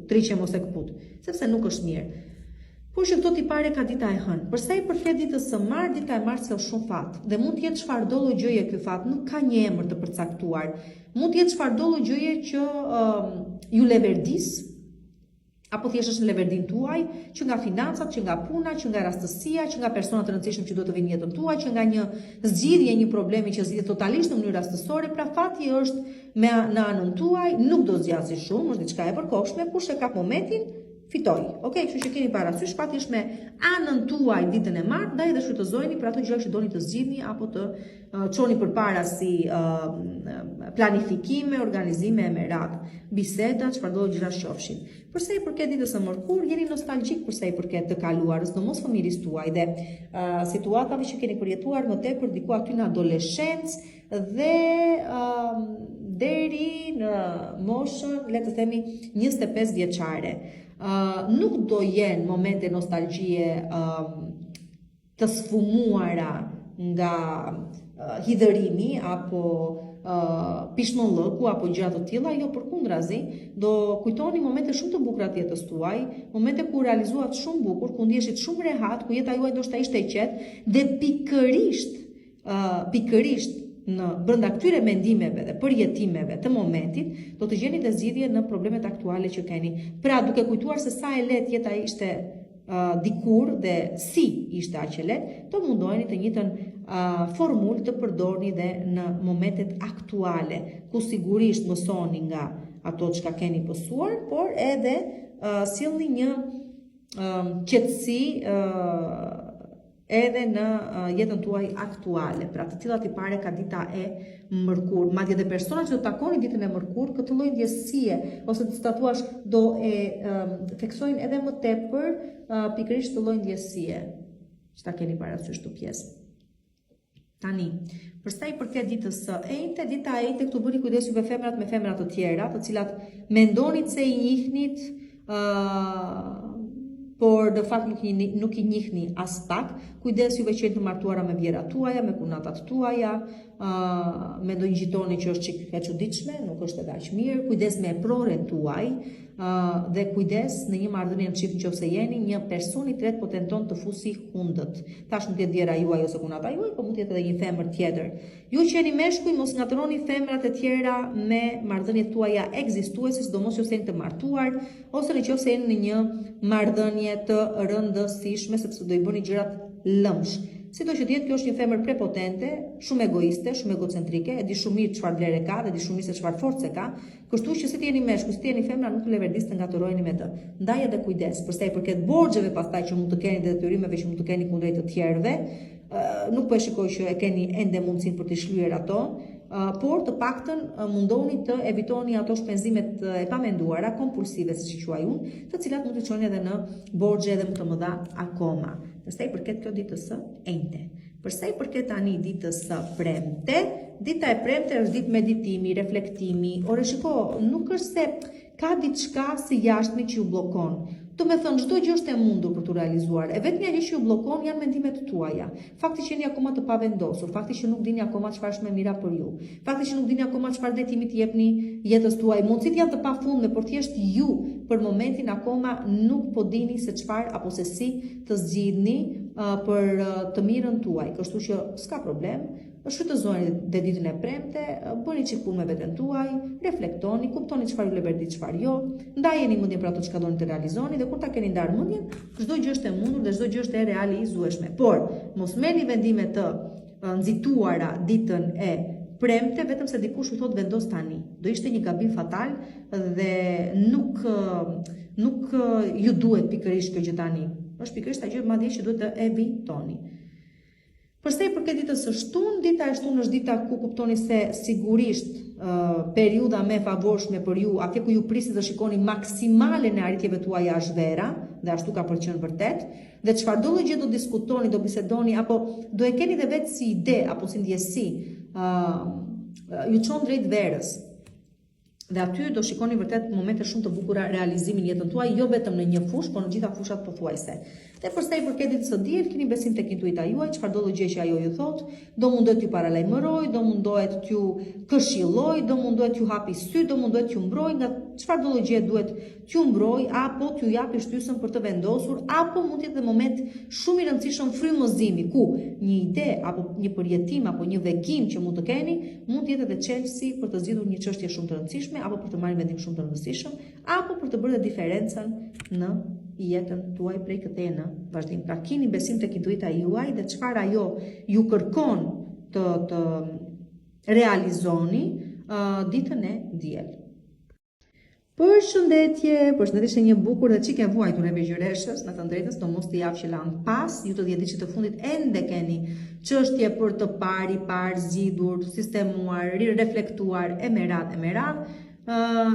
triqe mos e kaput, sepse nuk është mirë. Por që këto tipare ka dita e hënë. Përsa i përket ditës së martë, dita e martë sjell shumë fat. Dhe mund të jetë çfarëdo lloj gjëje ky fat, nuk ka një emër të përcaktuar. Mund të jetë çfarëdo lloj gjëje që ju leverdis, apo thjesht është në leverdin tuaj, që nga financat, që nga puna, që nga rastësia, që nga persona të rëndësishëm që do të vinë në jetën tuaj, që nga një zgjidhje, një problemi që zgjidhet totalisht në mënyrë rastësore, pra fati është në anën tuaj, nuk do zgjasë shumë, është diçka e përkohshme, kush e ka momentin, fitoj. Okej, kështu që keni parasysh fatisht me anën tuaj ditën e martë, ndaj dhe shfrytëzojeni për ato gjëra që doni të zgjidhni apo të çoni përpara si planifikime, organizime e merat, biseda, çfarëdo gjëra qofshin. Për sa i përket ditës së mërkur, jeni nostalgjik për sa i përket të kaluarës, domos fëmijërisë tuaj dhe situatave që keni përjetuar më tepër diku aty në adoleshencë dhe deri në moshën, le të themi, 25 vjeçare. Nuk do jenë momente nostalgjie të sfumuara nga hidhërimi apo pishmollëku apo gjëra të tilla, jo, përkundrazi, do kujtoni momente shumë të bukura të jetës tuaj, momente ku realizuat shumë bukur, ku ndjeshit shumë rehat, ku jeta juaj ndoshta ishte e qetë dhe pikërisht në brenda këtyre mendimeve dhe përjetimeve të momentit, do të gjeni dhe zgjidhje në problemet aktuale që keni. Pra, duke kujtuar se sa e lehtë jeta ishte dikur dhe si ishte aq e lehtë, do mundoheni të njëjtën formulë të përdorni dhe në momentet aktuale, ku sigurisht mësoni nga ato çka keni pësuar, por edhe sillni një qetësi edhe në jetën tuaj aktuale. Pra, të cilat i pare ka dita e mërkur. Madje dhe persona që do takoni ditën e mërkur, këtë lloj ndjesie ose të statuash do e theksojnë edhe më tepër pikërisht të lloj ndjesie që ta keni parasysh të pjesë. Tani, për sa i përket ditës së enjte, dita e enjte këtu bëni kujdes juve femrat me femra të tjera, të cilat mendonit se i njihnit, por në fakt nuk i njihni as pak. Kujdes juve që jeni të martuara me vjerat tuaja, me punatat tuaja, me ndonjë gjitoni që është çik e çuditshme, nuk është edhe aq mirë. Kujdes me proren tuaj dhe kujdes në një marrëdhënie në çift nëse jeni, një person i tretë po tenton të fusi hundët. Tash mund të jetë vjera juaj ose punata juaj, po mund të jetë edhe një femër tjetër. Ju që jeni meshkuj, mos ngatëroni femrat e tjera me marrëdhëniet tuaja ekzistuese, sidomos nëse jeni të martuar ose nëse jeni në një marrëdhënie të rëndësishme, sepse do i bëni gjërat lëmsh. Si do që tjetë, kjo është një femër prepotente, shumë egoiste, shumë egocentrike, e di shumë mirë çfarë vlerë ka dhe di shumë mirë se çfarë force ka, kështu që si të jeni meshkuj, si të jeni femra, nuk të leverdis të ngatërojeni me të. Ndaj edhe kujdes, përsa i përket borxheve pastaj që mund të keni dhe detyrimeve që mund të keni kundrejt të tjerëve, nuk po e shikoj që e keni ende mundësinë për të shlyer ato, por të paktën mundoni të evitoni ato shpenzimet e pamenduara, kompulsive, siç i quaj unë, të cilat mund të çojnë edhe në borxhe edhe më të mëdha akoma. Përsa i përket kjo ditës së enjte. Përsa i përket tani ditës së premte, dita e premte është ditë meditimi, reflektimi. Ore shiko, nuk është se ka diçka si jashtëmi që ju bllokon. Do me thënë, çdo gjë është e mundur për të realizuar. E vetmja gjë që ju bllokon janë mendimet tuaja. Fakti që jeni akoma të pavendosur, fakti që nuk dini akoma çfarë është më mira për ju, fakti që nuk dini akoma çfarë drejtimi të jepni jetës tuaj. Mundësitë janë të pafundme, por thjesht ju për momentin akoma nuk po dini se çfarë apo se si të zgjidhni për të mirën tuaj. Kështu që s'ka problem. Shfrytëzoni dhe ditën e premte, bëni çik punë me veten tuaj, reflektoni, kuptoni çfarë ju leverdit, çfarë jo, ndajeni mendjen për ato çka doni të realizoni dhe kur ta keni ndarë mendjen, çdo gjë është e mundur dhe çdo gjë është e realizueshme. Por mos merrni vendime të nxituara ditën e premte vetëm se dikush ju thot vendos tani. Do ishte një gabim fatal dhe nuk ju duhet pikërisht kjo gjë tani. Është pikërisht ajo madje që duhet të evitoni. Përsa i përket ditës së shtunë, dita e shtunë është dita ku kuptoni se sigurisht periudha më e favorshme për ju, atje ku ju prisni të shikoni maksimalen e arritjeve tuaja është vera, dhe ashtu ka qenë vërtet, dhe çfarëdo gjë do diskutoni, do bisedoni, apo do e keni dhe vetë si ide apo si ndjesi, ju çon drejt verës. Dhe aty do shikoni vërtet momente shumë të bukura realizimin jetën tuaj, jo vetëm në një fushë, por në gjitha fushat pothuajse. Dhe përsa i përket ditës së diel, keni besim tek intuita juaj, çfarëdo gjë që ajo ju thot, do mundohet t'ju paralajmëroj, do mundohet t'ju këshilloj, do mundohet t'ju hapi sy, do mundohet t'ju mbroj nga çfarëdo gjë duhet t'ju mbroj apo t'ju japi shtysën për të vendosur, apo mund të jetë moment shumë i rëndësishëm frymëzimi ku një ide apo një përjetim apo një vegim që mund të keni, mund të jetë edhe çelësi për të zgjidhur një çështje shumë të rëndësishme apo për të marrë vendim shumë të rëndësishëm apo për të bërë diferencën në jetën tuaj prej këtej në vazhdim. Pra keni besim tek intuita juaj dhe çfarë ajo ju kërkon të realizoni ditën e diel. Përshëndetje, ishte një bukur dhe çike vuajtur e Gjyreshës, në të drejtën, sidomos të javë që lan pas, ju të 10 ditë të fundit ende keni çështje për të parë, zgjidhur, sistemuar, reflektuar e me radhë.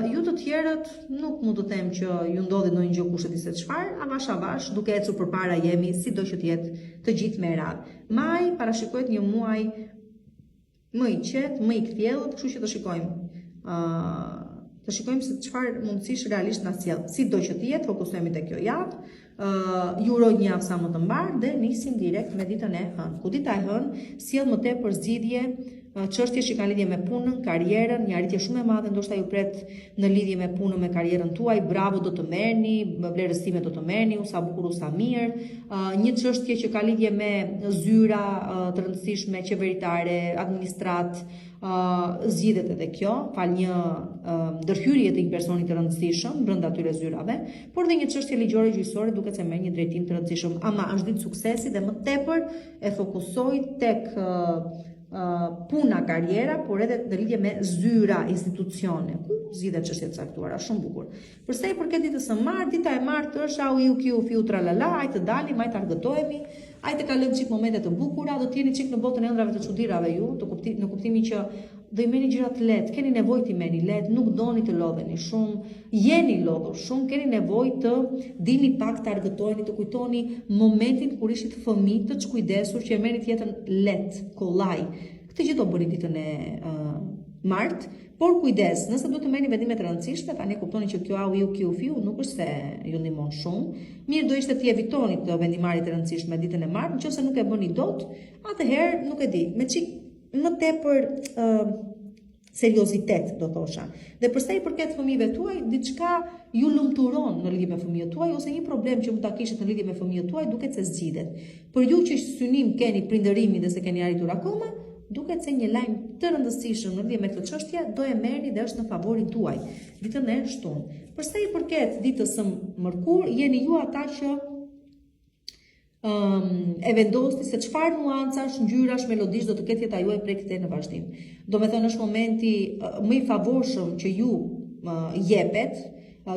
Ju të tjerët nuk mund të them që ju ndodhi ndonjë gjë kushtet se çfarë, avash duke ecur përpara jemi, sido që të jetë të gjithë me radhë. Maj parashikohet një muaj më i qetë, më i kthjellët, kështu që të shikojmë se çfarë mundësish realisht na sjell. Sido që të jetë, fokusohemi te kjo javë. Ju uroj një javë sa më të mbarë dhe nisim direkt me ditën e hënë. Ku dita e hënë sjell më tepër zgjidhje, çështje që kanë lidhje me punën, karrierën, një arritje shumë e madhe ndoshta ju pret në lidhje me punën, me karrierën tuaj. Bravo, do të merrni, vlerësime do të merrni, sa bukur, sa mirë. Një çështje që ka lidhje me zyra të rëndësishme qeveritare, administrat, zgjidhet edhe kjo, fal një ndërhyrje të një personi të rëndësishëm brenda atyre zyrave, por dhe një çështje ligjore gjyqësore duket se merr një drejtim të rëndësishëm. Ama është ditë suksesi dhe më tepër e fokusoj tek puna, karriera, por edhe në lidhje me zyra, institucione, ku zgjidhet çështje të caktuara, shumë bukur. Për sa i përket ditës së martë, dita e martë është au iu kiu fiu tralala, hajde të dalim, hajde të argëtohemi, hajde të kalojmë çik momente të bukura, do të jeni çik në botën e ëndrave të çuditërave ju, në kuptimin që do i merrni gjëra të lehtë, keni nevojë të merrni lehtë, nuk doni të lodheni shumë, jeni lodhur shumë, keni nevojë të dini pak të argëtoheni, të kujtoni momentin kur ishit fëmijë të çkujdesur që e merrni jetën lehtë, kollaj. Këtë gjë do bëni ditën e martë, por kujdes, nëse do të merrni vendime të rëndësishme, tani kuptoni që kjo au iu kiu fiu nuk është se ju ndihmon shumë. Mirë do ishte të evitoni të vendimarrje të rëndësishme ditën e martë, nëse nuk e bëni dot, atëherë nuk e di, me çik më tepër seriozitet do thosha. Dhe përsa i përket fëmijëve tuaj, diçka ju lumturon në lidhje me fëmijët tuaj ose një problem që mund ta kishit në lidhje me fëmijët tuaj duket se zgjidhet. Për ju që synim keni prindërimin dhe se keni arritur akoma, duket se një lajm të rëndësishëm në lidhje me këtë çështje do e merrni dhe është në favorin tuaj ditën e shtunë. Përsa i përket ditës së mërkur, jeni ju ata që e vendosni se çfarë nuancash, ngjyrash, melodish do të ketë jeta juaj prej këtej në vazhdim. Do me thënë është momenti më i favorshëm që ju jepet,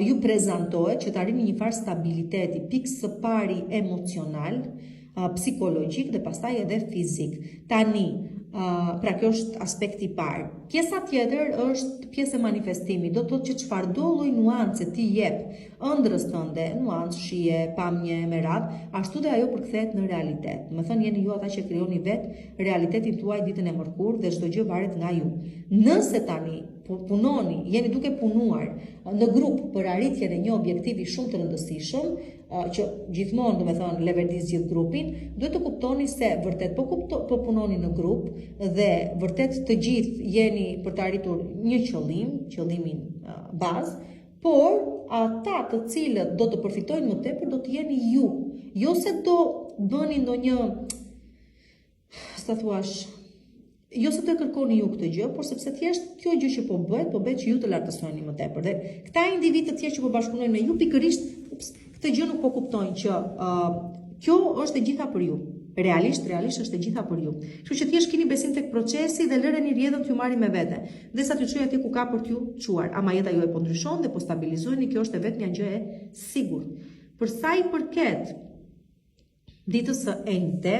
ju prezantohet që të arrini një farë stabiliteti, pikë së pari emocional, psikologjik dhe pastaj edhe fizik. Tani, pra kjo është aspekti i parë. Pjesa tjetër është pjesë e manifestimit. Do të thotë që çfarëdo lloj nuance ti jep ëndrrës tënde, nuancë, shije, pamje me radhë, ashtu dhe ajo përkthehet në realitet. Do të thënë jeni ju ata që krijoni vetë realitetin tuaj ditën e mërkurë dhe çdo gjë varet nga ju. Nëse tani punoni, jeni duke punuar në grup për arritjen e një objektivi shumë të rëndësishëm, që gjithmonë, do me thënë, leverdis gjithë grupin, duhet të kuptoni se vërtet po punoni në grup dhe vërtet të gjithë jeni për të arritur një qëllimin bazë, por ata të cilët do të përfitojnë më tepër do të jeni ju. Jo se do bëni ndonjë, jo se të kërkoni ju këtë gjë, por sepse thjesht kjo gjë që po bëhet që ju të lartësoni më tepër. Dhe këta individë të tjerë që po bashkëpunojnë me ju pikërisht këtë gjë nuk po kuptojnë që kjo është e gjitha për ju. Realisht është e gjitha për ju. Kështu që thjesht keni besim tek procesi dhe lëreni rrjedhën t'ju marrë me vete. Dhe sa t'ju çojë atje ku ka për t'ju çuar. Ama jeta juaj po ndryshon dhe po stabilizoheni, kjo është vetëm një gjë e sigurt. Për sa i përket ditës së enjte,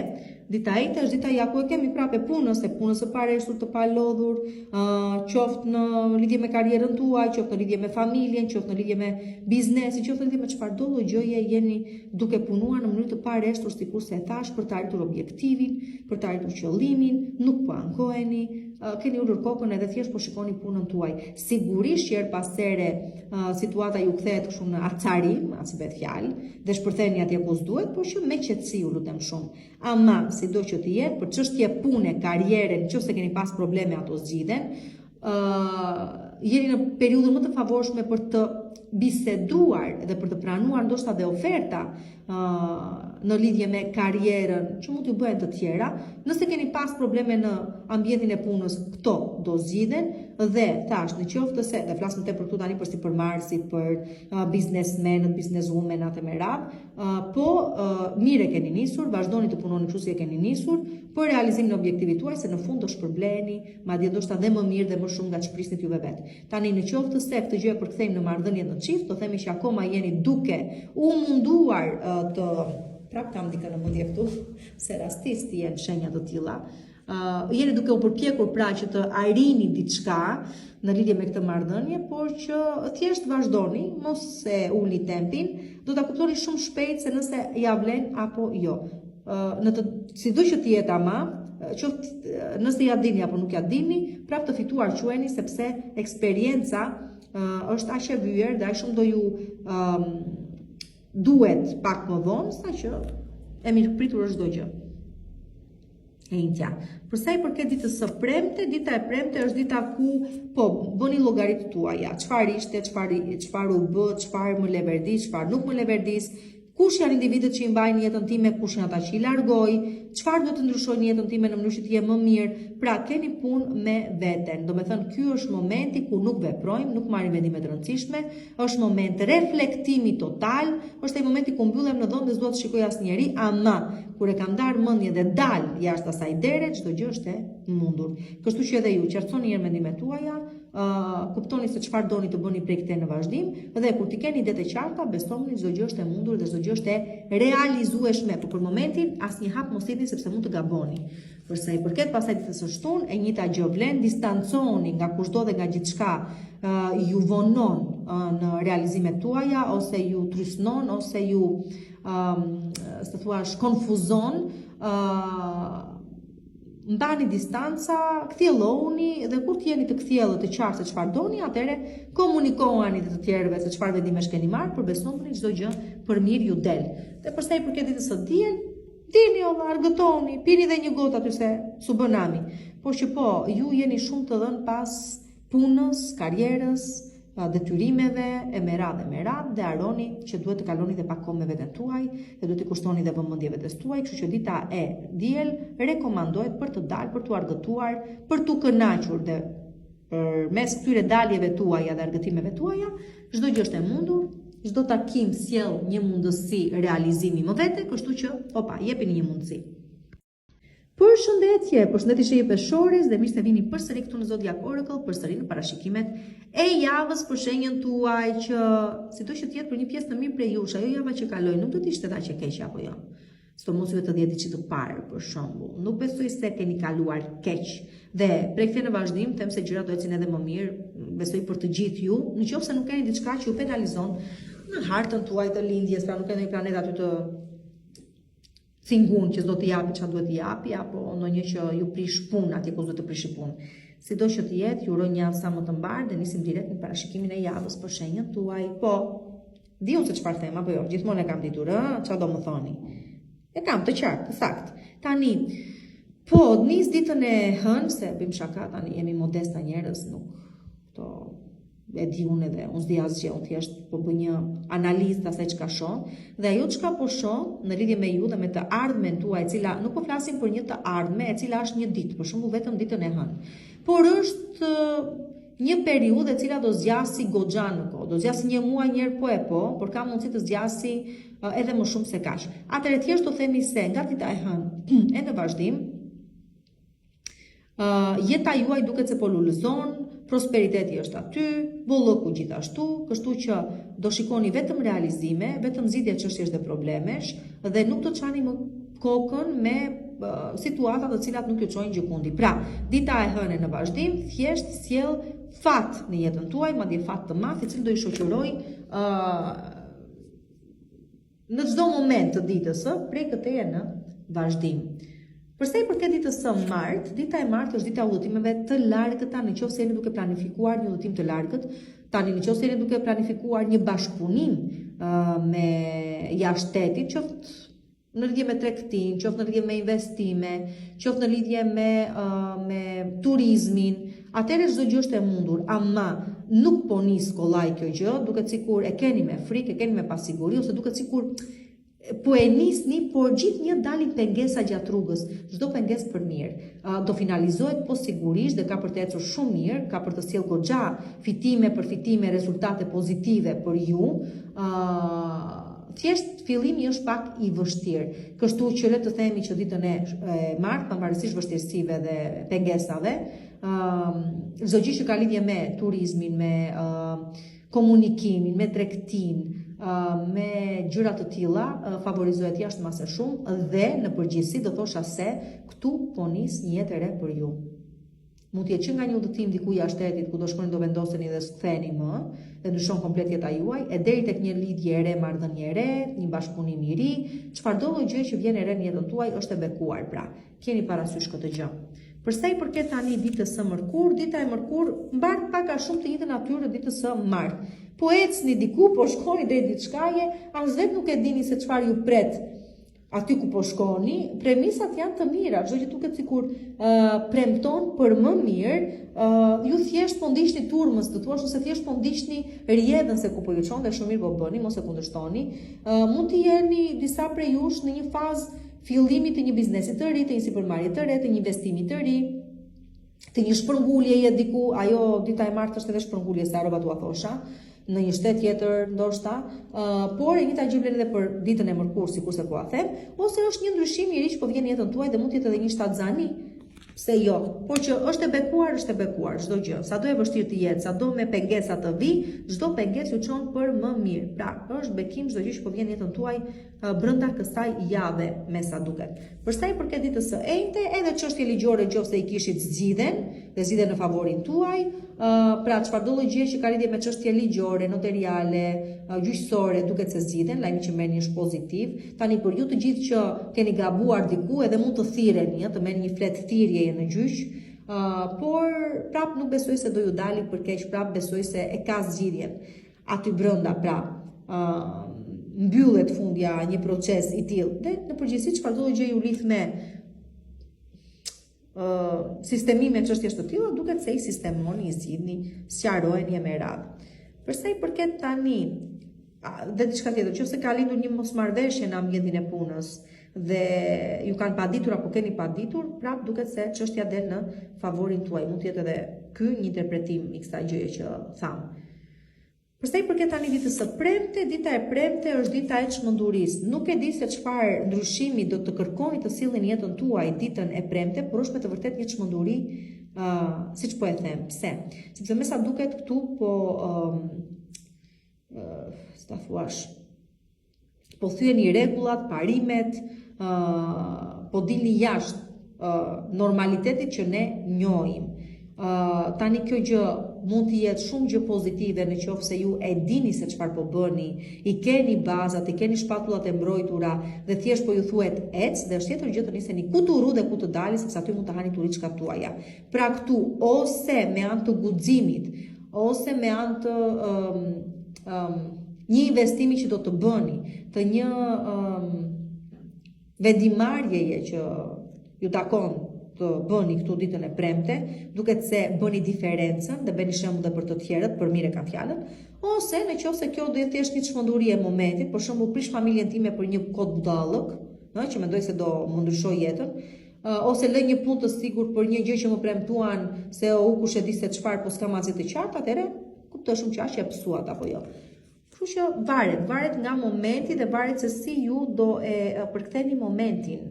dita e enjte është dita ja ku e kemi prapë punës, e punës së pareshtur të palodhur, qoftë në lidhje me karrierën tuaj, qoftë në lidhje me familjen, qoftë në lidhje me biznesin, qoftë në lidhje me çfarëdo lloj gjëje jeni duke punuar në mënyrë të pareshtur, sikurse e thash, për të arritur objektivin, për të arritur qëllimin, nuk po ankoheni, keni ulur kokën edhe thjesht po shikoni punën tuaj. Sigurisht që her pas here situata ju kthehet kështu në acarim, as bëhet fjalë, dhe shpërtheni atje ku s'duhet, por që me qetësi u lutem shumë. Ama sido që të jetë, për çështje pune, karriere, nëse keni pas probleme ato zgjidhen, jeni në periudhën më të favorshme për të biseduar dhe për të pranuar ndoshta dhe oferta në lidhje me karrierën që mund t'ju bëhen të tjera. Nëse keni pas probleme në ambientin e punës, këto do zgjidhen. dhe thash në qoftë se dhe flasim te për këtu tani për sipërmarrësit, për biznesmenët, bizneswomenat e merat, po mire keni nisur, vazhdoni të punoni kështu si e keni nisur për realizimin e objektivit tuaj, se në fund do shpërbleheni, madje ndoshta dhe më mirë dhe më shumë nga ç'prisnit juve vetë. Tani në qoftë se këtë gjë e përkthejmë në marrëdhënie në çift, do themi që akoma jeni duke u munduar të prap kam dikë në mendje këtu, se rastisht janë shenja të tilla. Jeni duke u përpjekur pra që të arrini diçka në lidhje me këtë marrëdhënie, por që thjesht vazhdoni, mos se uli tempin, do ta kuptoni shumë shpejt se nëse ja vlen apo jo. Në të sido që të jetë ama, qoftë nëse ja dini apo nuk ja dini, prap të fituar quheni sepse eksperienca është aq e vyer dhe aq shumë do ju duhet pak më vonë, saqë e mirë pritur është çdo gjë. Për sa i përket ditës së premte, dita e premte është dita ku po bëni llogaritë tuaja. Çfarë ishte, çfarë u bë, çfarë më leverdis, çfarë nuk më leverdis, kush janë individët që i mbajnë jetën time, kush janë ata që i largoj, çfarë do të ndryshojnë jetën time në mënyrë që të jetë më mirë. Pra keni punë me veten. Domethënë ky është momenti ku nuk veprojmë, nuk marrim vendime të rëndësishme, është moment reflektimi total, është ai momenti ku mbyllem në dhomë dhe s'dua të shikoj asnjëri, ama kur e kam ndarë mendjen dhe dal jashtë asaj dere, çdo gjë është e mundur. Kështu që edhe ju qartësoni herë mendimet tuaja, kuptoni se çfarë doni të bëni prej këtij në vazhdim dhe kur t'i keni idetë të qarta, besoni çdo gjë është e mundur dhe çdo gjë është e realizueshme, por për momentin asnjë hap mos hidhni sepse mund të gaboni. Për sa i përket pasaj ditës së shtunë, e njëjta gjë vlen, distanconi nga kushdo dhe nga gjithçka ju vonon në realizimet tuaja ose ju trysnon ose ju të thuash konfuzon, mbani distanca, kthjellohuni dhe kur të jeni të kthjellët të qartë se çfarë doni, atëherë komunikohani të tjerëve se çfarë vendimesh keni marrë, por besoni çdo gjë për mirë ju del. Dhe për sa i përket ditës së diel, dini olla, argëtoni, pini dhe një gotë aty se su bënami. Por që po, ju jeni shumë të dhënë pas punës, karrierës, detyrimeve, e merat dhe harroni që duhet të kaloni dhe pak kohë me veten tuaj, dhe duhet të kushtoni dhe vëmendje vetes tuaj, kështu që dita e diel rekomandohet për të dalë, për të argëtuar, për të kënaqur dhe përmes këtyre daljeve tuaja dhe argëtimeve tuaja, çdo gjë është e mundur, çdo takim sjell një mundësi realizimi më vete, kështu që jepini një mundësi. Përshëndetje shije peshoris dhe mirë se vini përsëri këtu në Zodiac Oracle, përsëri në parashikimet e javës për shenjën tuaj që sido që të jetë për një pjesë të mirë prej jush, ajo java që kaloi nuk do të ishte aq e keq apo jo. Sidomos juve të 10 ditë të parë për shembull. Nuk besoj se keni kaluar keq. Dhe prej këtij në vazhdim them se gjërat do ecin edhe më mirë, besoj për të gjithë ju, nëse nuk keni diçka që ju penalizon në hartën tuaj të lindjes, pra nuk keni një planet aty të cingun që s'do të japi çfarë duhet të japi, apo ndonjë që ju prish punë atje ku do të prish punë. Sido që të jetë, ju uroj një javë sa më të mbarë dhe nisim direkt në parashikimin e javës për shenjën tuaj. Po, di unë se çfarë them apo jo, gjithmonë e kam ditur, çfarë do më thoni. E kam të qartë, të saktë. Tani, po, nis ditën e hënë, se bëjmë shaka, tani jemi modesta njerëz, nuk to e di unë edhe, unë s'di asgjë, unë thjesht po bëj një analizë të asaj çka shoh, dhe ajo çka po shoh në lidhje me ju dhe me të ardhmen tuaj, e cila nuk po flasim për një të ardhme, e cila është një ditë, për shembull vetëm ditën e hënë. Por është një periudhë e cila do zgjasi goxha në kohë, do zgjasi një muaj njëherë po, por ka mundësi të zgjasi edhe më shumë se kaq. Atëherë thjesht do themi se nga dita e hënë e në vazhdim, jeta juaj duket se po lulëzon, prosperiteti është aty, bollëku gjithashtu, kështu që do shikoni vetëm realizime, vetëm zgjidhje çështjesh dhe problemesh dhe nuk do çani më kokën me situata të cilat nuk ju çojnë gjikundi. Pra, dita e hënë në vazhdim thjesht sjell fat në jetën tuaj, madje fat të madh, i cili do i shoqëroj në çdo moment të ditës, prej këteje në vazhdim. Përsa i përket ditës së martë, dita e martë është dita e udhëtimeve të largëta, nëse jeni duke planifikuar një udhëtim të largët, tani nëse jeni duke planifikuar një bashkëpunim me jashtë shtetit, qoftë në lidhje me tregtin, qoftë në lidhje me investime, qoftë në lidhje me turizmin, atëherë çdo gjë është e mundur, ama nuk po nis kollaj kjo gjë, duket sikur e keni me frikë, e keni me pasiguri, ose duket sikur po e nisni, por gjithë një dalin pengesa gjatë rrugës, çdo pengesë për mirë. Do finalizohet po sigurisht dhe ka për të ecur shumë mirë, ka për të sjellë goxha fitime për fitime, rezultate pozitive për ju. Thjesht fillimi është pak i vështirë. Kështu që le të themi që ditën e martë, pavarësisht vështirësive dhe pengesave, çdo gjë që ka lidhje me turizmin, me komunikimin, me tregtinë, me gjëra të tilla favorizohet jashtëmase shumë dhe në përgjithësi do thosha se këtu po nis një jetë e re për ju. Mund të jetë që nga një udhëtim diku jashtë shtetit ku do shkoni do vendoseni dhe s'ktheheni më dhe ndryshon komplet jeta juaj, e deri tek një lidhje e re, marrëdhënie e re, një bashkëpunim i ri, çfarëdo lloj gjë që vjen e re në jetën tuaj është e bekuar. Pra, keni parasysh këtë gjë. Përsa i përket tani ditës së mërkurë, dita e mërkurë mbar pak a shumë të njëjtën natyrë ditës së martë. Po ecni diku, po shkoni drejt diçkaje, as vetë nuk e dini se çfarë ju pret aty ku po shkoni. Premisat janë të mira, çdo gjë duket sikur premton për më mirë. Ju thjesht po ndiqni turmës të thuash ose thjesht po ndiqni rjedhën se ku po ju çon dhe shumë mirë po bëni, mos e kundërshtoni. Mund të jeni disa prej jush në një fazë fillimi të një biznesi të ri, të një sipërmarrje të re, të një investimi të ri, të një shpërnguljeje diku, ajo dita e martë është edhe shpërngulje se aroba tua thosha, në një shtet tjetër ndoshta, por e njëjta gjë vlen edhe për ditën e mërkurë, sikurse po a them, ose është një ndryshim i ri që po vjen në jetën tuaj dhe mund të jetë edhe një shtatzani. Pse jo? Por që është e bekuar çdo gjë. Sado e vështirë të jetë, sado me pengesa të vi, çdo pengesë ju çon për më mirë. Pra, është bekim çdo gjë që po vjen në jetën tuaj brenda kësaj jave, me sa duket. Për sa i përket ditës së enjte, edhe çështje ligjore nëse i kishit zgjidhen, dhe zgjidhen në favorin tuaj, pra çfarëdo lloj gjë që ka lidhje me çështje ligjore, notariale, gjyqësore, duket se zgjidhen, lajmi që merrni është pozitiv. Tani për ju të gjithë që keni gabuar diku edhe mund të thirreni, të merrni një flet thirrjeje në gjyq, por prap nuk besoj se do ju dali për keq, prap besoj se e ka zgjidhjen aty brenda, pra mbyllet fundja një proces i tillë. Dhe në përgjithësi çfarëdo gjë ju lidh me sistemime çështjesh të tilla, duket se i sistemoni, i zgjidhni, sqaroheni me radhë. Përsa i përket tani dhe diçka tjetër, nëse ka lindur një mosmarrveshje në ambientin e punës dhe ju kanë paditur apo keni paditur, prap duket se çështja del në favorin tuaj. Mund të jetë edhe ky një interpretim i kësaj gjëje që tham. Përsa i përket tani ditës së premte, dita e premte është dita e çmendurisë. Nuk e di se çfarë ndryshimi do të kërkoni të sillni në jetën tuaj ditën e premte, por është me të vërtetë një çmenduri, siç po e them. Pse? Sepse me sa duket këtu po sta thuash, po thyeni rregullat, parimet, po dilni jashtë normalitetit që ne njohim. Tani kjo gjë mund të jetë shumë gjë pozitive në qoftë se ju e dini se çfarë po bëni, i keni bazat, i keni shpatullat e mbrojtura dhe thjesht po ju thuhet ec, dhe është tjetër gjë të niseni ku të uru dhe ku të dali, sepse aty mund të hani turiçkat tuaja. Pra këtu ose me anë të guximit, ose me anë të një investimi që do të bëni, të një vendimarrjeje që ju takon të bëni këtu ditën e premte, duket se bëni diferencën dhe bëni shembull dhe për të tjerët, për mirë kanë fjalën, ose nëse kjo do jetë thjesht një çmenduri e momentit, për shembull prish familjen time për një kod budallëk, që mendoj se do më ndryshoj jetën, ose lë një punë të sigurt për një gjë që më premtuan se u kush e di se çfarë, po s'kam asgjë të qartë, atëherë kuptoj shumë që e psuat apo jo. Kështu që varet nga momenti dhe varet se si ju do e përktheni momentin.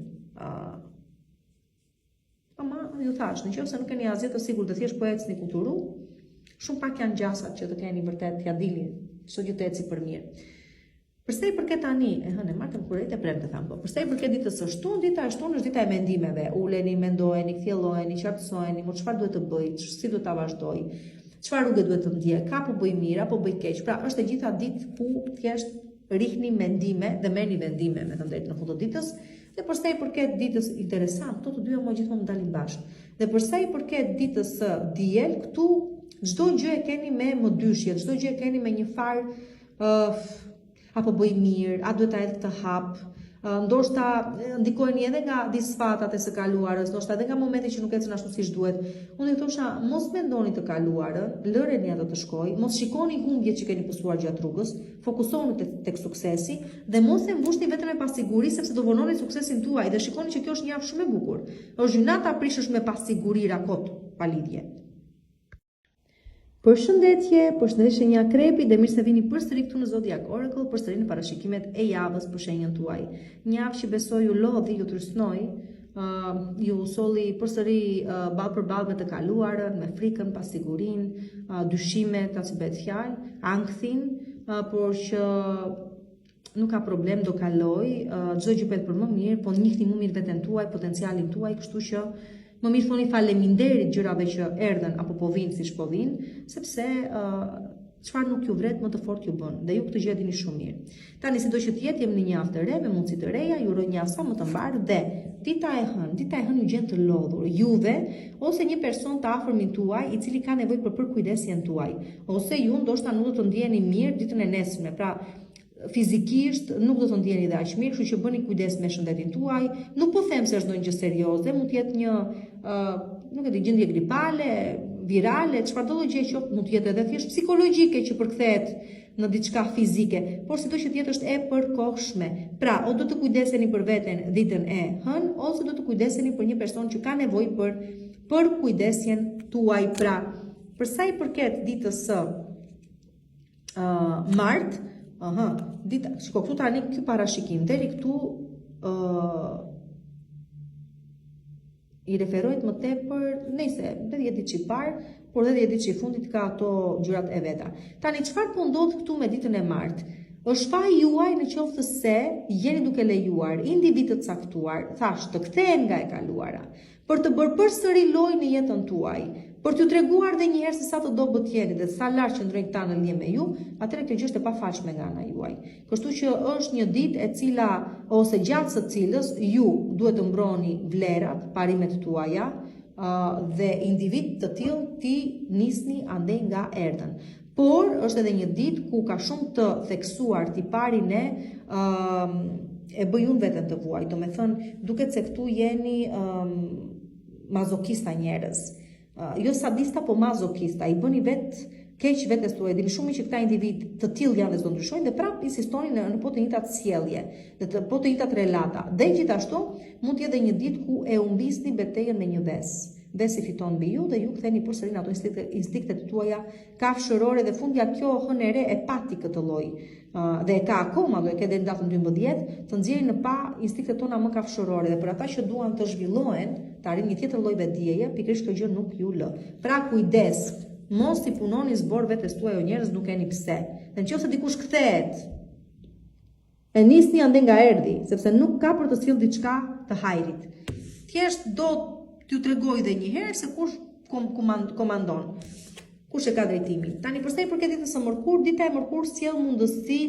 Ama ju thash, nëse nuk keni asgjë të sigurt dhe thjesht po ecni kulturu, shumë pak janë gjasat që të keni vërtet t'ja dilni, çdo gjë të eci për mirë. Përsa i përket tani, martën kurrejt e premte tham, po. Përsa i përket ditës së shtunë, dita e shtunë është dita e mendimeve. Uleni, mendojeni, kthjelloheni, qartësoheni, çfarë duhet të bëj, si duhet ta vazhdoj, çfarë rrugë duhet të ndjek, ka po bëj mirë apo bëj keq. Pra është e gjitha ditë ku thjesht rihni mendime dhe merrni vendime, me të drejtë në fund të ditës. Dhe përsa i përket ditës interesant, këto të dyja më gjithmonë dalin bashkë. Dhe përsa i përket ditës së diel, këtu çdo gjë e keni me mëdyshje, çdo gjë e keni me një farë apo bëj mirë, a duhet ta hedh këtë hap, ndoshta ndikojeni edhe nga disfatat e së kaluarës, ndoshta edhe nga momenti që nuk ecën ashtu siç duhet. Unë i thosha, mos mendoni të kaluarën, lëreni ato të shkojë, mos shikoni humbjet që keni pësuar gjatë rrugës, fokusoni tek suksesi dhe mos e mbushni vetëm me pasiguri sepse do vononi suksesin tuaj dhe shikoni që kjo është një javë shumë e bukur. Është gjynata prishësh me pasiguri rakot pa lidhje. Përshëndetje një akrepi dhe mirë se vini përsëri këtu në Zodiac Oracle, përsëri në parashikimet e javës për shenjën tuaj. Një javë që besoj ju lodhi, ju trysnoi, ju solli përsëri ballë për ballë me të kaluarën, me frikën, pasigurinë, dyshimet, as i bëhet fjalë, ankthin, por që nuk ka problem, do kaloj, çdo gjë bëhet për më mirë, po njihni më mirë veten tuaj, potencialin tuaj, kështu që më mirë thoni faleminderit gjërave që erdhen apo po vinë siç po vinë, sepse çfarë nuk ju vret më të fortë ju bën dhe ju këtë gjë e dini shumë mirë. Tani sido që të jetë jemi në një javë të re me mundësi të reja, ju uroj një javë sa më të mbarë dhe dita e hënë ju gjen të lodhur, juve ose një person të afërmin tuaj i cili ka nevojë për përkujdesjen tuaj, ose ju ndoshta nuk do të ndjeheni mirë ditën e nesërme, pra fizikisht nuk do të ndjeni dhe aq mirë, kështu që bëni kujdes me shëndetin tuaj. Nuk po them se është ndonjë gjë serioze, mund të jetë një nuk e di, gjendje gripale, virale, çfarëdo gjë që mund të jetë edhe thjesht psikologjike që përkthehet në diçka fizike, por sido që të jetë është e përkohshme. Pra, o do të kujdeseni për veten ditën e hënë, ose do të kujdeseni për një person që ka nevojë për kujdesjen tuaj. Pra, për sa i përket ditës së martë, shiko, këtu tani ky parashikim deri këtu i referohet më tepër, nëse dhe 10 ditë që i parë, por dhe 10 ditë që i fundit ka ato gjërat e veta. Tani çfarë po ndodh këtu me ditën e martë? Është faji juaj në qoftë se jeni duke lejuar individ të caktuar, thash, të kthehen nga e kaluara, për të bërë përsëri lojë në jetën tuaj, për t'ju treguar edhe një herë se sa të dobët jeni dhe sa lart qëndrojnë këta në lidhje me ju, atëherë kjo gjë është e pafalshme nga ana juaj. Kështu që është një ditë e cila ose gjatë së cilës ju duhet të mbroni vlerat, parimet tuaja dhe individ të tillë ti nisni andej nga erdhën. Por është edhe një ditë ku ka shumë të theksuar tiparin e bëj unë veten të vuaj, do me thënë duket se këtu jeni mazokista njerëz. Jo sadista, po mazokista, i bëni keq vetes tuaj. Dini shumë që këta individ të tillë janë dhe s'do ndryshojnë dhe prapë insistoni në po të njëjtat sjellje, dhe po të njëjtat relata. Dhe gjithashtu mund të jetë një ditë ku e humbisni betejën me një vesë. Vesi fiton mbi ju dhe ju ktheni përsëri në ato instiktet tuaja kafshërore dhe fundja kjo hënë e re e pati këtë lloj. Dhe e ka akoma, do e ke deri në datën 12, të nxjerrin në pa instiktet tona më kafshërore dhe për ata që duan të zhvillohen, të arrin një tjetër lloj vetdieje, pikërisht kjo gjë nuk ju lë. Pra kujdes, mos i punoni zbor vetes tuaj o njerëz, nuk keni pse. Dhe nëse dikush kthehet, e nisni ande nga erdhi, sepse nuk ka për të sjellë diçka të hajrit. Thjesht do t'ju tregoj dhe një herë se kush komandon, kush e ka drejtimin. Tani përsa i përket ditës së mërkurë, dita e mërkurë sjell mundësi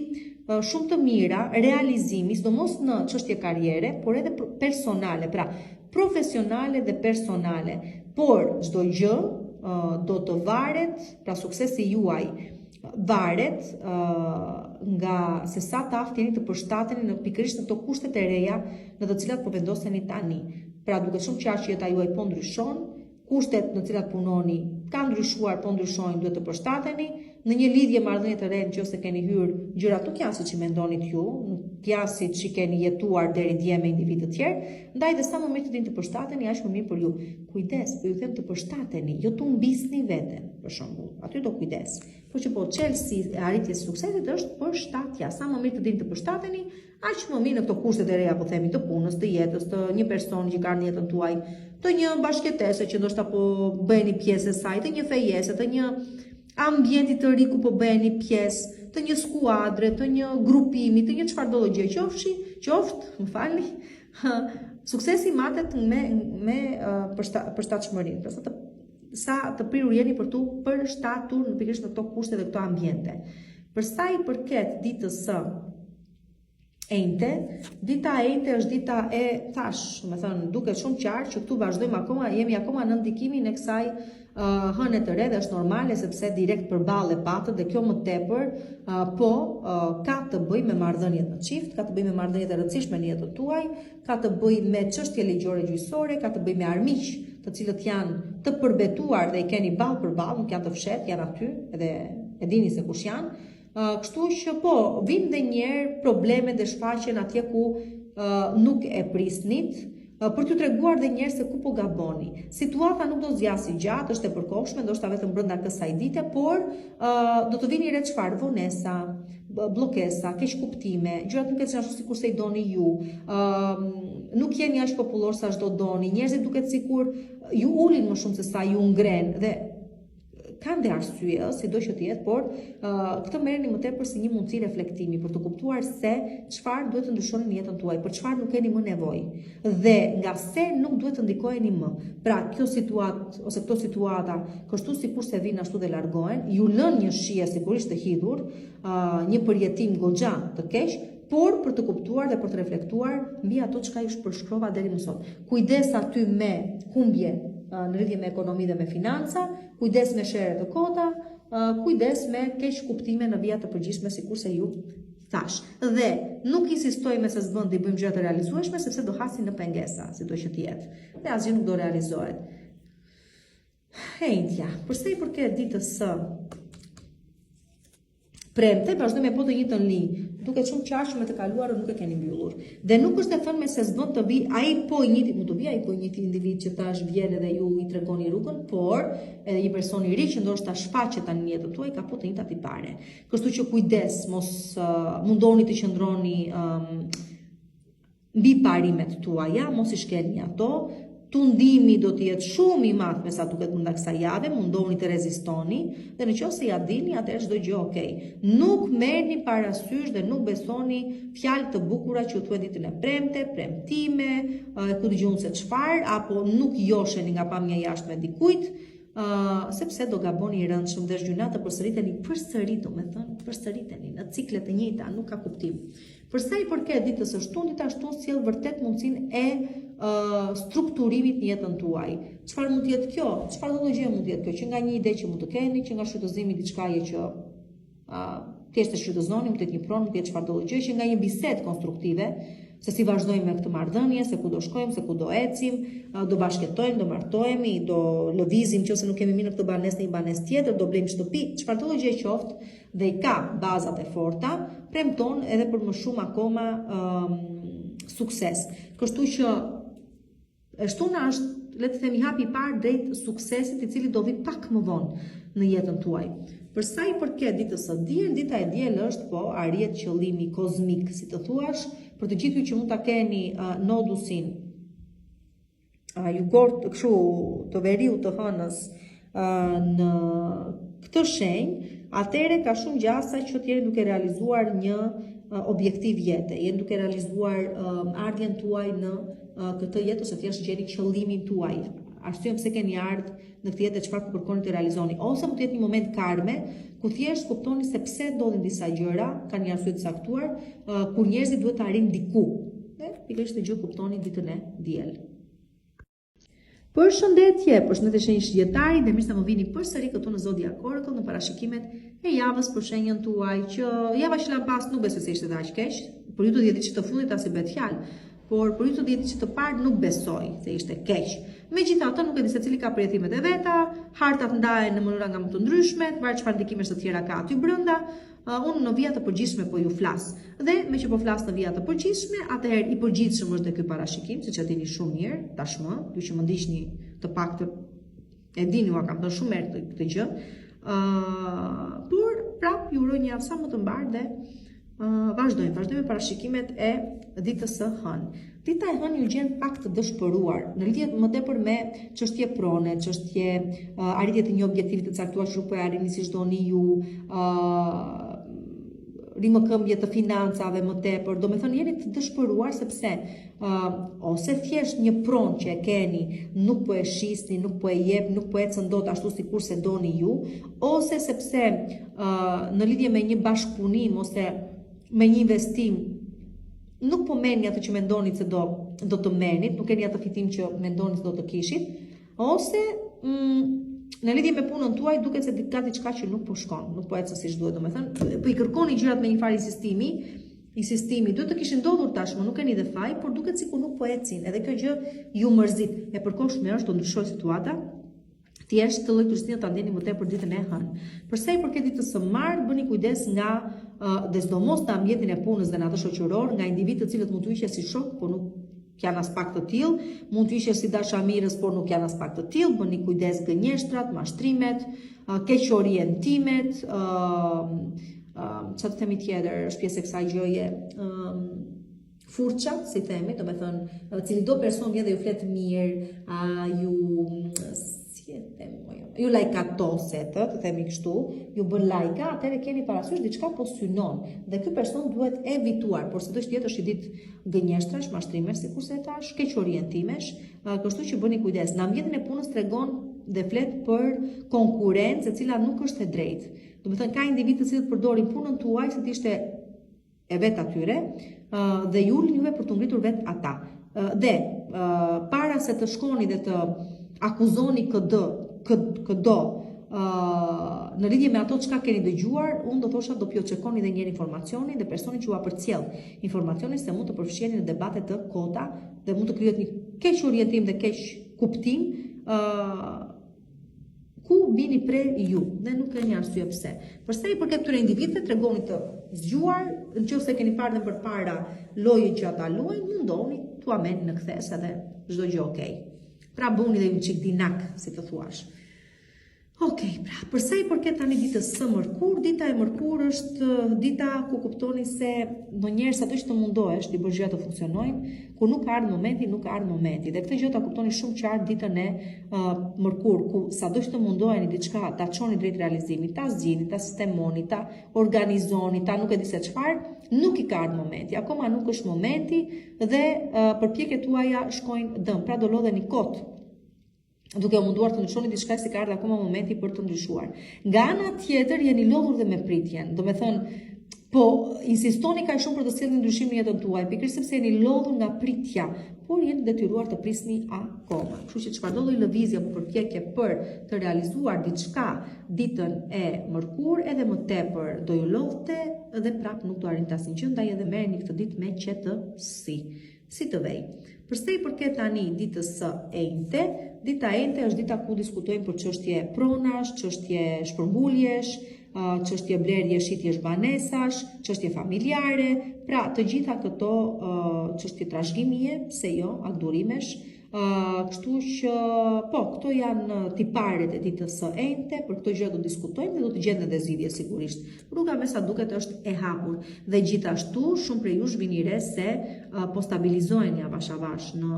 shumë të mira realizimi, sidomos në çështje karriere, por edhe personale, pra profesionale dhe personale. Por çdo gjë do të varet, pra suksesi juaj varet nga se sa të aftë jeni të përshtateni në pikërisht në këto kushtet e reja në të cilat po vendoseni tani. Pra duket shumë qartë që jeta juaj po ndryshon, kushtet në cilat punoni kanë ndryshuar, po ndryshojnë, duhet të përshtateni. Në një lidhje marrëdhënie të re, nëse keni hyrë, gjërat nuk janë siç i mendonit ju, nuk janë siç i keni jetuar deri dje me individ të tjerë, ndaj dhe sa më mirë të dini të përshtateni, aq më mirë për ju. Kujdes, po ju them të përshtateni, jo të humbisni veten, për shembull. Aty do kujdes. Po që po çelësi e arritjes së suksesit është përshtatja. Sa më mirë të dini të përshtateni, aq më mirë në këto kushtet e reja, po themi, të punës, të jetës, të një personi që ka në jetën tuaj, të një bashkëtese që ndoshta po bëheni pjesë e saj, të një fejese, të një ambienti të ri ku po bëheni pjesë, të një skuadre, të një grupimi, të një çfarëdo gjë suksesi matet me përshtatshmërinë. Pra sa të prirur jeni për tu përshtatur në pikërisht në këto kushte dhe këto ambiente. Për sa i përket ditës së enjte. Dita e enjte është dita e thash, me thënë, duket shumë qartë që këtu vazhdojmë akoma, jemi akoma në ndikimin e kësaj hënë të re dhe është normale sepse direkt përballë patët dhe kjo më tepër ka të bëjë me marrëdhëniet në çift, ka të bëjë me marrëdhëniet e rëndësishme në jetën tuaj, ka të bëjë me çështje ligjore gjyqësore, ka të bëjë me armiq, të cilët janë të përbetuar dhe i keni ballë për ballë, nuk janë të fshehtë, janë aty edhe e dini se kush janë. Kështu që vinë dhe njerë probleme dhe shfaqen atje ku nuk e prisnit, për t'ju treguar dhe njerë se ku po gaboni. Situata nuk do zgjasë gjatë, është e përkohshme, ndoshta vetëm brenda kësaj dite, por do të vini re çfarë vonesa, bllokesa, keq kuptime, gjërat nuk ecin ashtu sikur se i doni ju. Nuk jeni aq popullor sa çdo doni. Njerëzit duket sikur ju ulin më shumë se sa ju ngren dhe kanë dhe arsye, sido që të jetë, por këtë merrni më tepër si një mundësi reflektimi për të kuptuar se çfarë duhet të ndryshoni në jetën tuaj, për çfarë nuk keni më nevojë dhe nga se nuk duhet të ndikojeni më. Pra, kjo situatë ose këto situata, kështu sikur se vinë ashtu dhe largohen, ju lën një shije sigurisht të hidhur, një përjetim goxha të keq, por për të kuptuar dhe për të reflektuar mbi ato çka ju përshkrova deri më sot. Kujdes aty me humbje në lidhje me ekonomi dhe me financa, kujdes me shere të kota, kujdes me keq kuptime në vija të përgjithshme sikur se ju thash. Dhe nuk insistoj me se s'bën të bëjmë gjëra të realizueshme sepse do hasin në pengesa, sido që të jetë. Dhe asgjë nuk do realizohet. Hejtja, përse i përket ditës së premte, vazhdojmë po të njëjtën linjë. Duket shumë qartë që me të kaluarën nuk e keni mbyllur. Dhe nuk është e thënë me se s'bën të vi, ai po i njëjti mund të vi, ai po i njëjti individ që tash vjen edhe ju i tregoni rrugën, por edhe një person i ri që ndoshta shfaqet tani në jetën tuaj ka po të njëjtat tipare. Kështu që kujdes, mos mundoni të qëndroni mbi parimet tuaja, mos i shkelni ato. Tundimi do të jetë shumë i madh me sa duket brenda kësaj jave, mundoni të rezistoni dhe nëse ja dini atëherë çdo gjë okay. Nuk merrni parasysh dhe nuk besoni fjalë të bukura që u thuhet ditën e premte, premtime, ku dëgjon se çfarë apo nuk josheni nga pamja jashtë me dikujt, sepse do gaboni i rëndshëm dhe zgjunat të përsëriteni përsëri, domethënë përsëriteni në ciklet e njëjta, nuk ka kuptim. Për sa i përket ditës së shtunë, dita shtunë sjell vërtet mundësinë e strukturimit në jetën tuaj. Çfarë mund të jetë kjo? Çfarë do gjë mund të jetë kjo? Që nga një ide që mund të keni, që nga shfrytëzimi diçkaje që thjesht e shfrytëzoni, mund të jetë një pronë, mund të jetë çfarë do gjë, që nga një bisedë konstruktive, se si vazhdojmë me këtë marrëdhënie, se ku do shkojmë, se ku do ecim, do bashkëtojmë, do martohemi, do lëvizim nëse nuk kemi mirë në këtë banesë në një banesë tjetër, do blejmë shtëpi, çfarë do gjë qoftë dhe i ka bazat e forta, premton edhe për më shumë akoma sukses. Kështu që shtuna është, le të themi, hapi i parë drejt suksesit i cili do vi pak më vonë në jetën tuaj. Për sa i përket ditës së diel, dita e diel është po arrihet qëllimi kozmik, si të thuash, për të gjithë ju që mund ta keni nodusin jugort kështu të veriut të hënës në këtë shenjë, atëre ka shumë gjasa që të jeni duke realizuar një objektiv jete, jeni duke realizuar ardhjen tuaj në këtë jetë ose thjesht gjeni qëllimin tuaj. Arsye pse keni ardhur në këtë jetë çfarë po kërkoni të realizoni, ose mund të jetë një moment karme ku thjesht kuptoni se pse ndodhin disa gjëra, kanë një arsye të caktuar, kur njerëzit duhet të arrijnë diku. Dhe pikërisht të gjë kuptoni ditën e diel. Përshëndetje shenjë shqiptari dhe mirë se më vini përsëri këtu në Zodiac Oracle në parashikimet e javës për shenjën tuaj, që java që la pas nuk besoj se ishte aq keq, por ju do të jeti që të fundit as i bëhet fjalë, por për ju të jeti që të parë nuk besoj se ishte keq. Megjithatë, nuk e di se cili ka përjetimet e veta, hartat ndahen në mënyra nga më të ndryshme, varet çfarë ndikimesh të tjera ka aty brenda. Unë në vija të përgjithshme po ju flas. Dhe me që po flas në vija të përgjithshme, atëherë i përgjithshëm është dhe ky parashikim, siç e dini shumë mirë tashmë, ju që më ndiqni të paktën e dini, ua kam thënë shumë herë këtë gjë. Por prap ju uroj një javë sa më të mbar dhe vazhdojmë me parashikimet e ditës së hënë. Dita e hënë ju gjen pak të dëshpëruar në lidhje më tepër me çështje prone, çështje arritje të një objektivi të caktuar që po e arrini siç doni ju, rimëkëmbje të financave më tepër, do me thënë jeni të dëshpëruar sepse ose thjesht një pronë që e keni nuk po e shisni, nuk po e jep, nuk po ecën dot ashtu sikur se doni ju, ose sepse në lidhje me një bashkëpunim ose me një investim nuk po merrni atë që mendonit se do të merrnit, nuk keni atë fitim që mendonit se do të kishit, ose në lidhje me punën tuaj duket se ka diçka që nuk po shkon, nuk po ecë siç duhet, domethënë, po I kërkoni gjërat me një farë insistimi, duhet të kishin ndodhur tashmë, nuk keni dhe faj, por duket sikur nuk po ecin, edhe kjo gjë ju mërzit. E përkohshme është të ndryshojë situata, thjesht të lloj turistënia ta ndjeni më tepër ditën e hënë. Përsa I përket ditës së martë, bëni kujdes nga dhe sidomos në ambientin e punës dhe në atë shoqëror, nga individë të cilët mund t'ju ishte si shok, por nuk janë as pak të tillë, mund t'ju ishte si dashamirës, por nuk janë as pak të tillë, bëni kujdes gënjeshtrat, mashtrimet, keq orientimet, çfarë të themi tjetër, është pjesë e kësaj gjëje, furça, si themi, domethënë, cili do person vjen dhe ju flet mirë, ju lajkatoset, të themi kështu, ju bën lajka, atëherë keni parasysh diçka po synon dhe ky person duhet evituar, por sidoqë tjetër është I ditë gënjeshtrash, mashtrimesh, sikurse e thash, keq orientimesh, kështu që bëni kujdes. Në ambientin e punës tregon dhe flet për konkurrencë, e cila nuk është e drejtë. Domethënë ka individë të cilët përdorin punën tuaj se të ishte e vet atyre dhe ju ulni juve për të ngritur vet ata. Dhe para se të shkoni dhe të akuzoni këdo në lidhje me ato çka keni dëgjuar, unë do thosha do pjoçekoni dhe njëri informacionin dhe personi që ua përcjell informacionin se mund të përfshiheni në debate të kota dhe mund të krijohet një keq orientim dhe keq kuptim ku bini pre ju dhe nuk ka një arsye pse. Përsa I përket këtyre individëve, tregoni të zgjuar, nëse keni parë dhe përpara lojën që ata luajnë, mundoni t'u ameni në kthes edhe çdo gjë okay. Pra bëni dhe ju çik dinak, si të thuash. Okej, pra, përsa I përket tani ditës së mërkur, dita e mërkur është dita ku kuptoni se ndonjëherë sado që të mundohesh të bësh gjëra të funksionojnë, kur nuk ka ardhur momenti, nuk ka ardhur momenti. Dhe këtë gjë ta kuptoni shumë qartë ditën e mërkur, ku sado që të mundoheni diçka, ta çoni drejt realizimit, ta zgjini, ta sistemoni, ta organizoni, ta nuk e di se çfarë, nuk I ka ardhur momenti. Akoma nuk është momenti dhe përpjekjet tuaja shkojnë dëm. Pra do lodheni kot duke u munduar të ndryshoni diçka si ka ardhur akoma momenti për të ndryshuar. Nga ana tjetër jeni lodhur dhe me pritjen. Domethënë, po insistoni kaq shumë për të sjellë ndryshim në jetën tuaj, pikërisht sepse jeni lodhur nga pritja, por jeni detyruar të prisni akoma. Kështu që çfarëdo lloj lëvizje apo përpjekje për të realizuar diçka ditën e mërkur, edhe më tepër do ju lodhte dhe prapë nuk do arrinte asnjë gjë, ndaj edhe merrni këtë ditë me qetësi. Si të vej. Përsa I përket tani ditës së enjte, dita e enjte është dita ku diskutojmë për çështje pronash, çështje shpërnguljesh, çështje blerje, shitjesh banesash, çështje familjare, pra të gjitha këto çështje trashëgimie, pse jo, akdurimesh. Kështu që po, këto janë tiparet e ditës së enjte, për këto gjë do diskutojmë dhe do të gjenden edhe zgjidhje sigurisht. Rruga me sa duket është e hapur dhe gjithashtu shumë prej jush vini re se po stabilizoheni avash avash në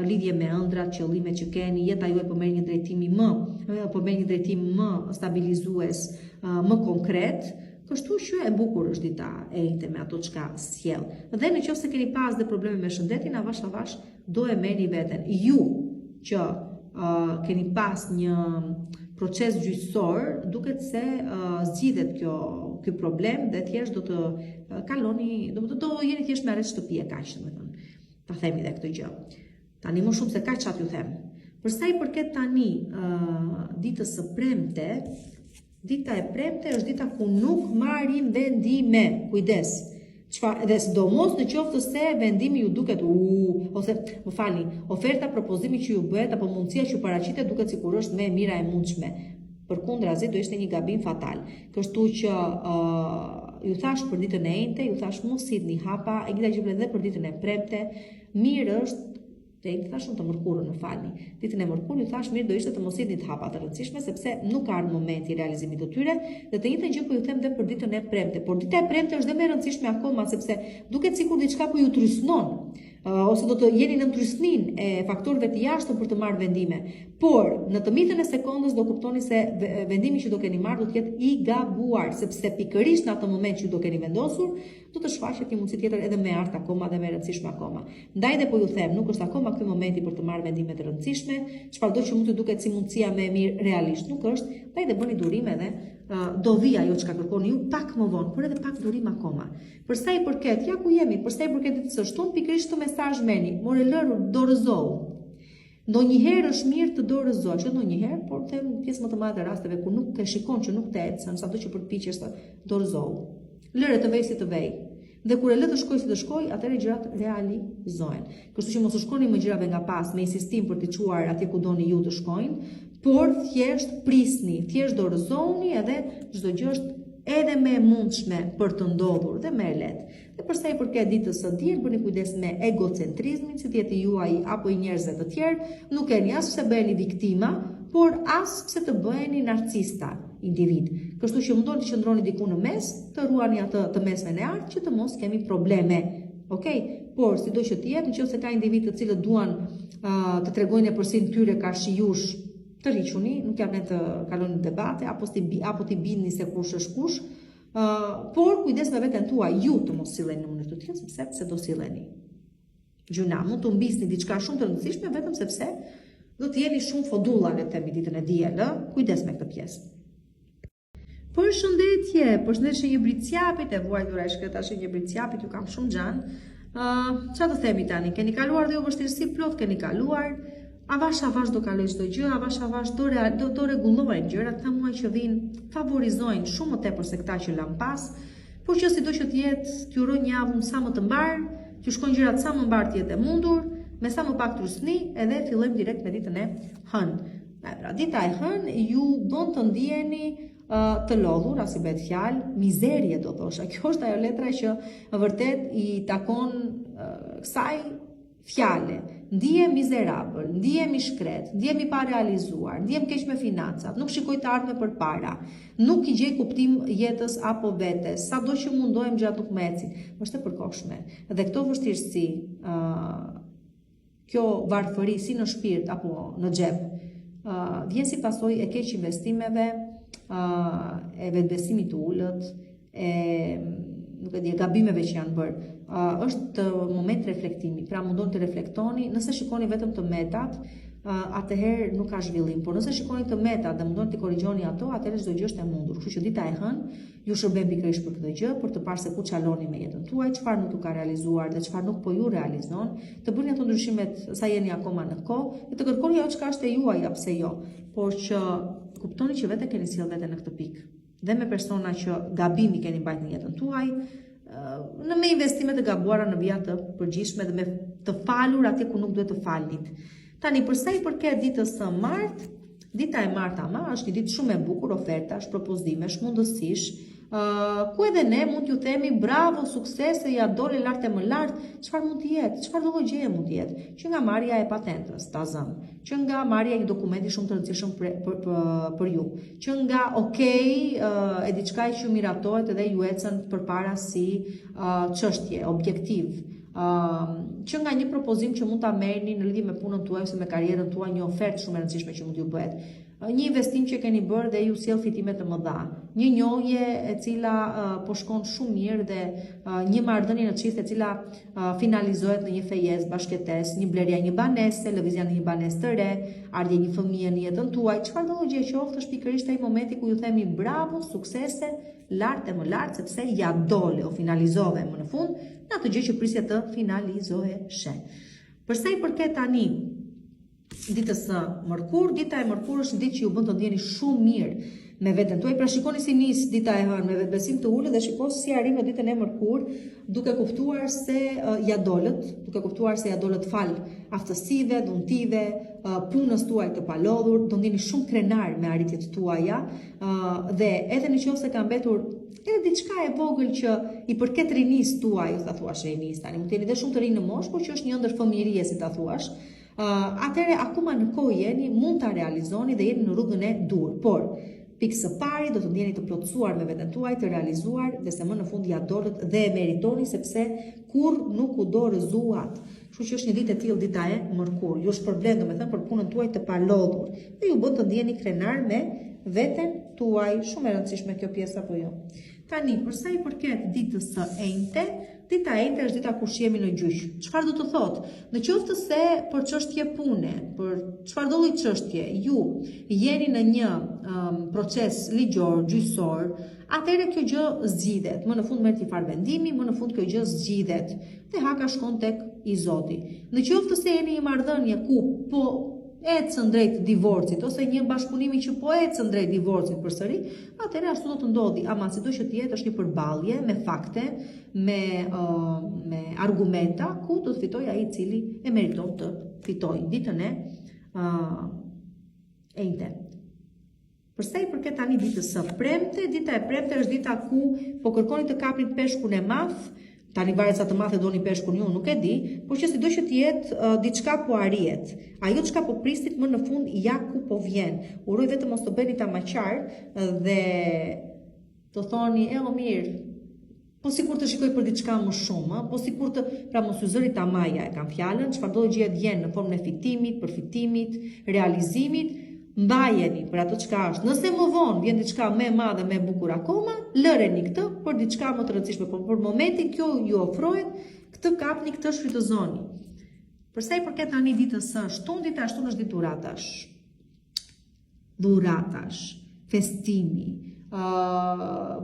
lidhje me ëndrat, qëllimet që keni, jeta juaj po merr një drejtim më stabilizues, më konkret. Kështu që e bukur është dita e enjte me ato çka sjell. Dhe nëse keni pas dhe probleme me shëndetin, avash do e merrni veten. Ju që keni pas një proces gjyqësor, duket se zgjidhet ky problem dhe thjesht do të kaloni, do jeni thjesht me arrest shtëpie kaq, domethënë. Ta themi dhe këtë gjë. Tani më shumë se kaq çat ju them. Përsa I përket tani ditës së premte, dita e premte është dita ku nuk marrim vendime. Kujdes. Dhe sidomos në qoftë se vendimi ju duket ose më falni, oferta propozimi që ju bëhet apo mundësia që ju paraqitet duket sikur është më e mira e mundshme. Përkundrazi do ishte një gabim fatal. Kështu që ju thash për ditën e enjte, ju thash mos sidhni hapa, e gjitha gjë edhe për ditën e premte, mirë është të thash të mërkurën, më falni. Ditën e mërkurën ju thash mirë do ishte të mos idni të hapa të rëndësishme sepse nuk ka ardhur momenti I realizimit të tyre dhe të njëjtën gjë po ju them edhe për ditën e premte. Por dita e premte është dhe më e rëndësishme akoma sepse duket sikur diçka po ju trysnon. Ose do të jeni në trysnin e faktorëve të jashtëm për të marrë vendime. Por në të mitën e sekondës do kuptoni se vendimi që do keni marrë do të jetë I gabuar, sepse pikërisht në atë moment që do keni vendosur, do të shfaqet një mundësi tjetër edhe më e artë akoma dhe më e rëndësishme akoma. Ndaj dhe po ju them, nuk është akoma ky momenti për të marrë vendime të rëndësishme, çfarëdo që mund të duket si mundësia më e mirë realisht nuk është, ndaj dhe bëni durime dhe do vi ajo çka kërkoni ju pak më vonë, por edhe pak durim akoma. Për sa i përket, ja ku jemi, për sa i përket ditës së shtunë, pikërisht këtë mesazh meni, more lëru dorëzohu. Ndonjëherë është mirë të dorëzosh, jo ndonjëherë, por them pjesë më të madhe të rasteve kur nuk e shikon që nuk të ecën, sado që përpiqesh të dorëzohu. Lëre të vej si të vej. Dhe kur e lë të shkoj si të shkoj, atëherë gjërat realizohen. Kështu që mos u shkoni më gjërave nga pas me insistim për të çuar atje ku doni ju të shkojnë, por thjesht prisni, thjesht dorëzohuni edhe çdo gjë është edhe më e mundshme për të ndodhur dhe më e lehtë. Dhe përsa i përket ditës së diel, bëni kujdes me egocentrizmin, si tjetër juaj apo i njerëzve të tjerë, nuk keni as pse bëheni viktima, por as pse të bëheni narcista individ. Kështu që mundoni të qëndroni diku në mes, të ruani atë të mesmen e art që të mos kemi probleme. Okej? Por sido që të jetë, nëse ka individ të cilët duan të tregojnë përsin tyre ka shijush, të riquni, nuk jam ne të kaloni debate apo ti bindni se kush është kush. Por kujdes me veten tuaj, ju të mos silleni në mënyrë të tillë sepse pse do silleni. Gjuna, mund të mbisni diçka shumë të rëndësishme vetëm sepse do të jeni shumë fodulla në themi ditën e diel, kujdes me këtë pjesë. Përshëndetje një Briciapit, e vuajtura e shkretash një Briciapit, ju kam shumë xhan. Çfarë të themi tani? Keni kaluar dhe ju vështirësi plot keni kaluar. Avash do kaloj çdo gjë, avash do rregullohen gjërat, ka muaj që vinë favorizojnë shumë më tepër se këta që lan pas, por që sido që të jetë, t'ju uroj një javë sa më të mbar, t'ju shkojnë gjërat sa më mbar të jetë e mundur, me sa më pak trusni, edhe fillojmë direkt me ditën e hënë. Pra, dita e hënë ju bën të ndiheni të lodhur, as i bëhet fjalë, mizerie do thosha. Kjo është ajo letra që vërtet i takon kësaj fjale. Ndihem mizerabël, ndihem i shkret, ndihem i pa realizuar, ndihem keq me financat, nuk shikoj të ardhme përpara, nuk i gjej kuptim jetës apo vetes, sado që mundohem gjatë nuk më ecin. Është e përkohshme. Dhe këto vështirësi, kjo varfëri si në shpirt apo në xhep, vjen si pasojë e keq investimeve, e vetbesimit të ulët, gabimeve që janë bërë. Është moment reflektimi, pra mundon të reflektoni, nëse shikoni vetëm të metat, atëherë nuk ka zhvillim, por nëse shikoni të metat dhe mundon të korrigjoni ato, atëherë çdo gjë është e mundur. Kështu që dita e hënë ju shërben pikërisht për këtë gjë, për të parë se ku çaloni me jetën tuaj, çfarë nuk u ka realizuar dhe çfarë nuk po ju realizon, të bëni ato ndryshimet sa jeni akoma në kohë, dhe të kërkoni ajo çka është e juaj, pse jo, por që kuptoni që vetë keni sjell veten në këtë pikë. Dhe me persona që gabimi keni mbajtur në jetën tuaj, në me investimet e gabuara në vija të përgjithshme dhe me të falur atje ku nuk duhet të falnit. Tani përsa i përket ditës së martë, dita e martë ama është një ditë shumë e bukur, ofertash, propozimesh, mundësish, ku edhe ne mund t'ju themi bravo, suksese, ja dole lart e më lart, çfarë mund të jetë, çfarë lloj gjëje mund të jetë, që nga marrja e patentës, ta zëm, që nga marrja e një dokumenti shumë të rëndësishëm për ju, që nga e diçka që miratohet edhe ju ecën përpara si çështje, objektiv, që nga një propozim që mund ta merrni në lidhje me punën tuaj ose me karrierën tuaj, një ofertë shumë e rëndësishme që mund t'ju bëhet. Një investim që keni bërë dhe ju sjell fitime të mëdha, një njohje e cila po shkon shumë mirë dhe një marrëdhënie në çift e cila finalizohet në një fejesë bashkëtesë, një blerje një banese, lëvizja në një banesë të re, ardhje një fëmijë në jetën tuaj, çfarë do gjë qoftë është pikërisht ai momenti ku ju themi bravo, suksese, lart e më lart, sepse ja dole o finalizove më në fund në atë gjë që prisje të finalizoheshe. Përsa i përket tani ditës së mërkur, dita e mërkur është ditë që ju bën të ndjeni shumë mirë me veten tuaj. Pra shikoni si nis dita e hënë me vetbesim të ulët dhe shikoni si arrin në ditën e mërkur, duke kuptuar se ja dolët fal aftësive, dhuntive, punës tuaj të palodhur, do ndjeni shumë krenar me arritjet tuaja dhe edhe nëse ka mbetur edhe diçka e vogël që i përket rinis tuaj, ta thuash rinis tani, mund të jeni dhe shumë të rinë në moshë, por që është një ëndër fëmijërie si ta thuash. Atëre akoma në kohë jeni, mund ta realizoni dhe jeni në rrugën e dur, por pikë së pari do të ndjeni të plotësuar me veten tuaj, të realizuar dhe se më në fund ja dolët dhe e meritoni sepse kur nuk u dorëzuat. Kështu që është një ditë e tillë dita e mërkur. Ju shpërblen domethënë për punën tuaj të palodhur dhe ju bën të ndjeni krenar me veten tuaj. Shumë e rëndësishme kjo pjesë apo jo. Tani, përsa i përket ditës së enjte, dita e njëjtë është dita kur jemi në gjyq. Çfarë do të thotë? Në qoftë se për çështje pune, për çfarëdo lloj çështje, ju jeni në një proces ligjor, gjyqësor, atëherë kjo gjë zgjidhet. Më në fund merret një farë vendimi, më në fund kjo gjë zgjidhet. Dhe haka shkon tek i Zoti. Në qoftë se jeni një marrëdhënie ku po ecën drejt divorcit ose një bashkëpunimi që po ecën drejt divorcit përsëri, atëherë ashtu do të ndodhi, ama sidoqë të jetë është një përballje me fakte, me argumenta ku do të fitojë ai i cili e meriton të fitojë ditën e njëjtë. Përsa i përket tani ditës së premte, dita e premte është dita ku po kërkoni të kapni peshkun e madh. Tani varet sa të madhe doni peshkun ju, nuk e di, por që sidoqë të jetë diçka po arrihet. Ajo çka po pristit më në fund ja ku po vjen. Uroj vetëm mos të bëni ta maqar dhe të thoni, o mirë, po sikur të shikoj për diçka më shumë, po sikur të, pra mos u zëri ta maja e kam fjalën, çfarëdo gjë të vjen në formën e fitimit, përfitimit, realizimit. Mbajeni për ato çka është. Nëse më vonë vjen diçka më e madhe, më e bukur akoma, lëreni këtë për diçka më të rëndësishme, por për momentin kjo ju ofrohet, këtë kapni, këtë shfrytëzoni. Përsa i përket tani ditës së shtunë, dita e shtunë është ditë dhuratash, festimi,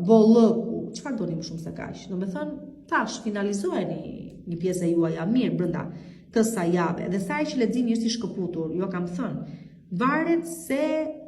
bollëku, çfarë doni më shumë se kaq. Domethënë, tash finalizoheni një pjesë e juaja mirë brenda kësaj jave, dhe sa që leximi është i shkëputur, jo kam thënë. Varet se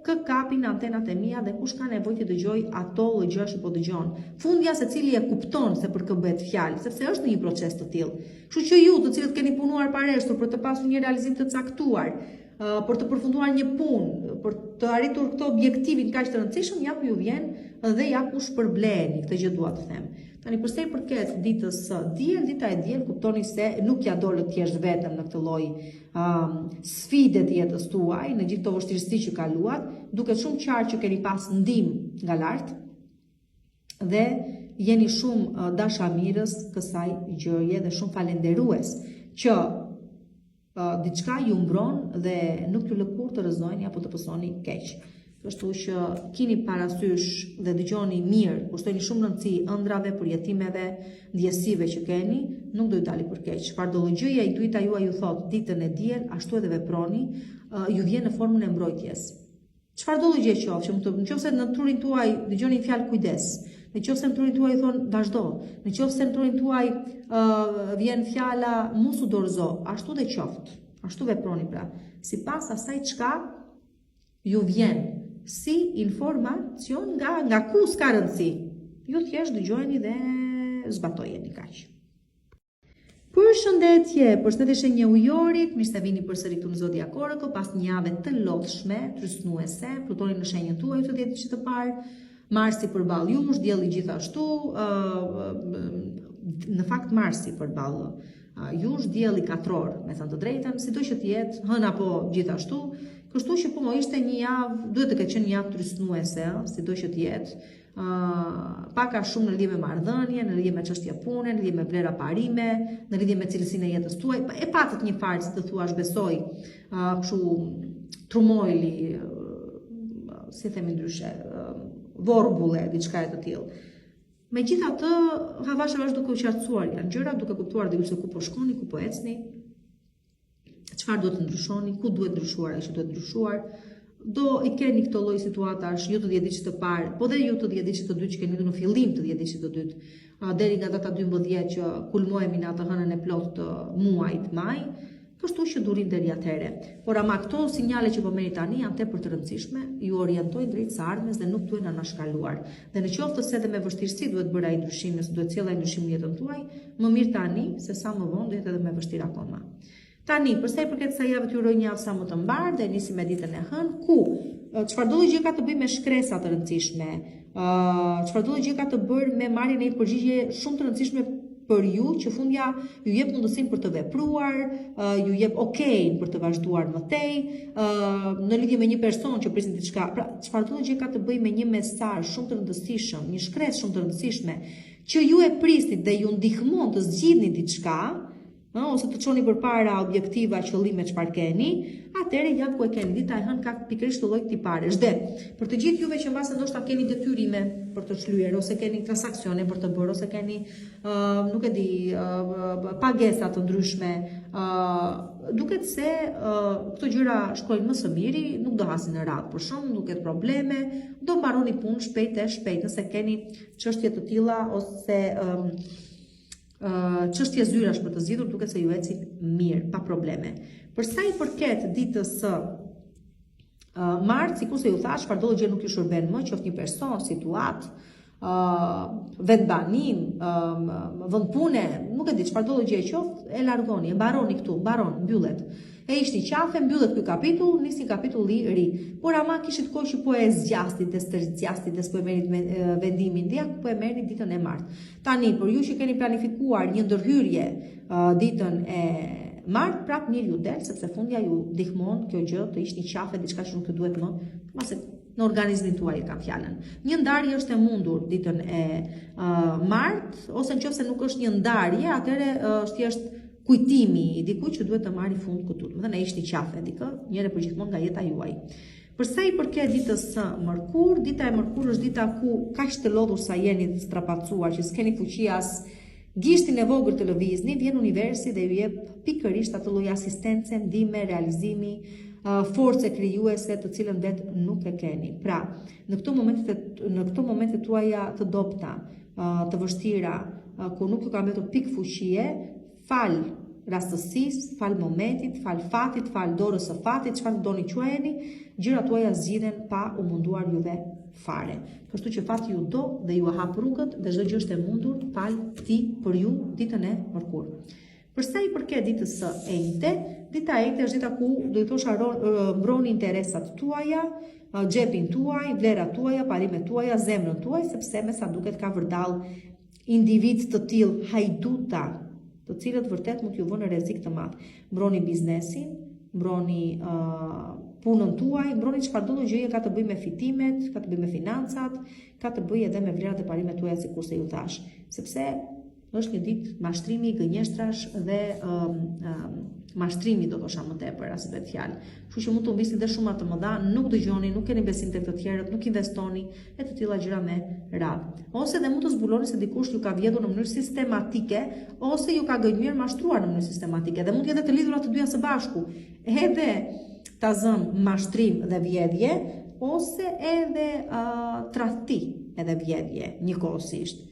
kë kapin antenat e mia dhe kush ka nevojë të dëgjoj ato gjëra që po dëgjon. Fundja secili e kupton se për kë bëhet fjalë, sepse është në një proces të tillë. Kështu që ju, të cilët keni punuar pareshtur për të pasur një realizim të caktuar, për të përfunduar një punë, për të arritur këtë objektivin kaq të rëndësishëm, ja ku ju vjen dhe ja ku shpërbleheni, këtë gjë dua të them. Tani përsa i përket ditës së diel, dita e diel kuptoni se nuk ja dolët thjesht vetëm në këtë lloj sfide të jetës tuaj, në gjithë këto vështirësi që kaluat, duket shumë qartë që keni pas ndihmë nga lart dhe jeni shumë dashamirës kësaj gjëje dhe shumë falenderues që diçka ju mbron dhe nuk ju lë kurrë të rrëzojni apo të pësoni keq. Kështu që keni parasysh dhe dëgjoni mirë, kushtojini shumë rëndësi ëndrave, përjetimeve, ndjesive që keni, nuk do ju dali për keq. Çfarëdo gjëja intuita juaj ju thot ditën e diel, ashtu edhe veproni, ju vjen në formën e mbrojtjes. Çfarëdo gjë qoftë, nëse në trurin tuaj dëgjoni fjalë kujdes, nëse në trurin tuaj thon vazhdo, nëse në trurin tuaj vjen fjala mos u dorëzo, ashtu dhe qoftë. Ashtu veproni pra, sipas asaj çka ju vjen si informacion nga ku s'ka rëndësi. Ju thjesht dëgjojeni dhe zbatojeni kaq. Përshëndetje, përshëndetje një ujorit, mirë se vini përsëri këtu në Zodiakorë, pas një jave të lodhshme, trysnuese, Plutoni në shenjën tuaj të ditë që të parë, Marsi përballë jush, dielli gjithashtu, në fakt Marsi përballë jush, dielli katror, me thënë të drejtën, sidoqë të jetë hën apo gjithashtu. Kështu që po ishte një javë, duhet të ketë qenë një javë trysnuese, sidoqë të jetë, pak a shumë në lidhje me marrëdhënie, në lidhje me çështje pune, në lidhje me vlera parime, në lidhje me cilësinë e jetës tuaj, e patët një farë, si të thuash, besoj, kështu trumojli, si themi ndryshe, vorbulle, diçka e të tillë. Megjithatë, avash duke u qartësuar janë gjërat, duke kuptuar dhe se ku po shkoni, ku po ecni, çfarë duhet të ndryshoni, ku duhet ndryshuar ai që duhet ndryshuar. Do i keni këtë lloj situatash, ju të 10 ditë të parë, po dhe ju të 10 ditë të dytë që keni në fillim të 10 ditë të dytë, deri nga data 12 që kulmohemi në atë hënën e plotë të muajit maj, kështu që durim deri atëherë. Por ama këto sinjale që po merrni tani janë tepër të rëndësishme, ju orientojnë drejt së ardhmes dhe nuk duhen anashkaluar. Dhe në qoftë se edhe me vështirësi duhet bërë ai ndryshim, nëse duhet sjellë ai ndryshim në jetën tuaj, më mirë tani se sa më vonë do jetë edhe më vështirë akoma. Tani, përsa i përket kësaj jave, t'ju uroj një javë sa më të mbarë dhe nisim me ditën e hënë, ku çfarëdo gjë ka të bëjë me shkresa të rëndësishme, çfarëdo gjë ka të bëjë me marrjen e një përgjigje shumë të rëndësishme për ju, që fundja ju jep mundësinë për të vepruar, ju jep okejin për të vazhduar më tej, në lidhje me një person që prisin diçka. Pra, çfarëdo gjë ka të bëjë me një mesazh shumë të rëndësishëm, një shkresë shumë të rëndësishme, që ju e prisnit dhe ju ndihmon të zgjidhni diçka, ose të çoni përpara objektiva, qëllime çfarë keni, atëherë ja ku e keni. Dita e hënë ka pikërisht të lloj tiparesh. Dhe për të gjithë juve që mbase ndoshta keni detyrime për të çlyer, ose keni transaksione për të bërë, ose keni nuk e di, pagesa të ndryshme, duket se këto gjëra shkojnë më së miri, nuk do hasin në radhë, për shkak nuk ketë probleme, do mbaroni punë shpejt e shpejt nëse keni çështje të tilla ose çështje zyrash për të zgjidhur, duket se ju eci mirë, pa probleme. Për sa i përket ditës së martë, sikur se ju thash, çfarëdo gjë nuk ju shërben më, qoftë një person, situatë, vetbanim, vend pune, nuk e di çfarëdo gjë qoftë, e largoni, e mbaroni këtu, mbaron, mbyllet. E ishte qafe, mbyllet ky kapitull, nis një kapitull i ri. Por ama kishit kohë që po e zgjastit, e stërgjastit, po e merrit vendimin, dhe po e merrni ditën e martë. Tani, për ju që keni planifikuar një ndërhyrje ditën e martë, prap mirë ju del, sepse fundja ju ndihmon kjo gjë të ishte një qafe, diçka që nuk të duhet më, mase në organizmin tuaj e kam fjalën. Një ndarje është e mundur ditën e martë, ose nëse nuk është një ndarje, atëherë është thjesht kujtimi i dikujt që duhet të marrë fund këtu. Do të thënë ishte qafe dikë, njëre për gjithmonë nga jeta juaj. Për sa i përket ditës së mërkur, dita e mërkur është dita ku kaq të lodhur sa jeni të strapacuar, që s'keni fuqi as gishtin e vogël të lëvizni, vjen universi dhe ju jep pikërisht atë lloj asistence, ndihme, realizimi, force krijuese të cilën vetë nuk e keni. Pra, në këto momente tuaja të dobta, të vështira, ku nuk ju ka mbetur pikë fuqie, fal rastësisë, fal momentit, fal fatit, fal dorës së fatit, çfarë doni quajeni, gjërat tuaja zgjidhen pa u munduar juve fare. Kështu që fati ju do dhe ju hap rrugët dhe çdo gjë është e mundur fal ti për ju ditën e mërkur. Për sa i përket ditës së enjte, dita e enjte është dita ku do i thosha mbroni interesat tuaja, xhepin tuaj, vlerat tuaja, parimet tuaja, zemrën tuaj, sepse me sa duket ka vërdall individ të tillë hajduta, të cilët vërtet mund t'ju vënë në rrezik të madh. Mbroni biznesin, mbroni punën tuaj, mbroni çfarëdo gjëje ka të bëjë me fitimet, ka të bëjë me financat, ka të bëjë edhe me vlerat e parimet tuaja, sikurse ju thash, sepse është një ditë mashtrimi, gënjeshtrash dhe mashtrimi do thosha më tepër, as vetë fjalë. Kështu që mund të humbisni dhe shumë të mëdha, nuk dëgjoni, nuk keni besim tek të tjerët, nuk investoni e të tilla gjëra me radhë. Ose dhe mund të zbuloni se dikush ju ka vjedhur në mënyrë sistematike, ose ju ka gënjur mashtruar në mënyrë sistematike, dhe mund të jetë të lidhura të dyja së bashku. Edhe ta zëm mashtrim dhe vjedhje, ose edhe tradhti edhe vjedhje njëkohësisht.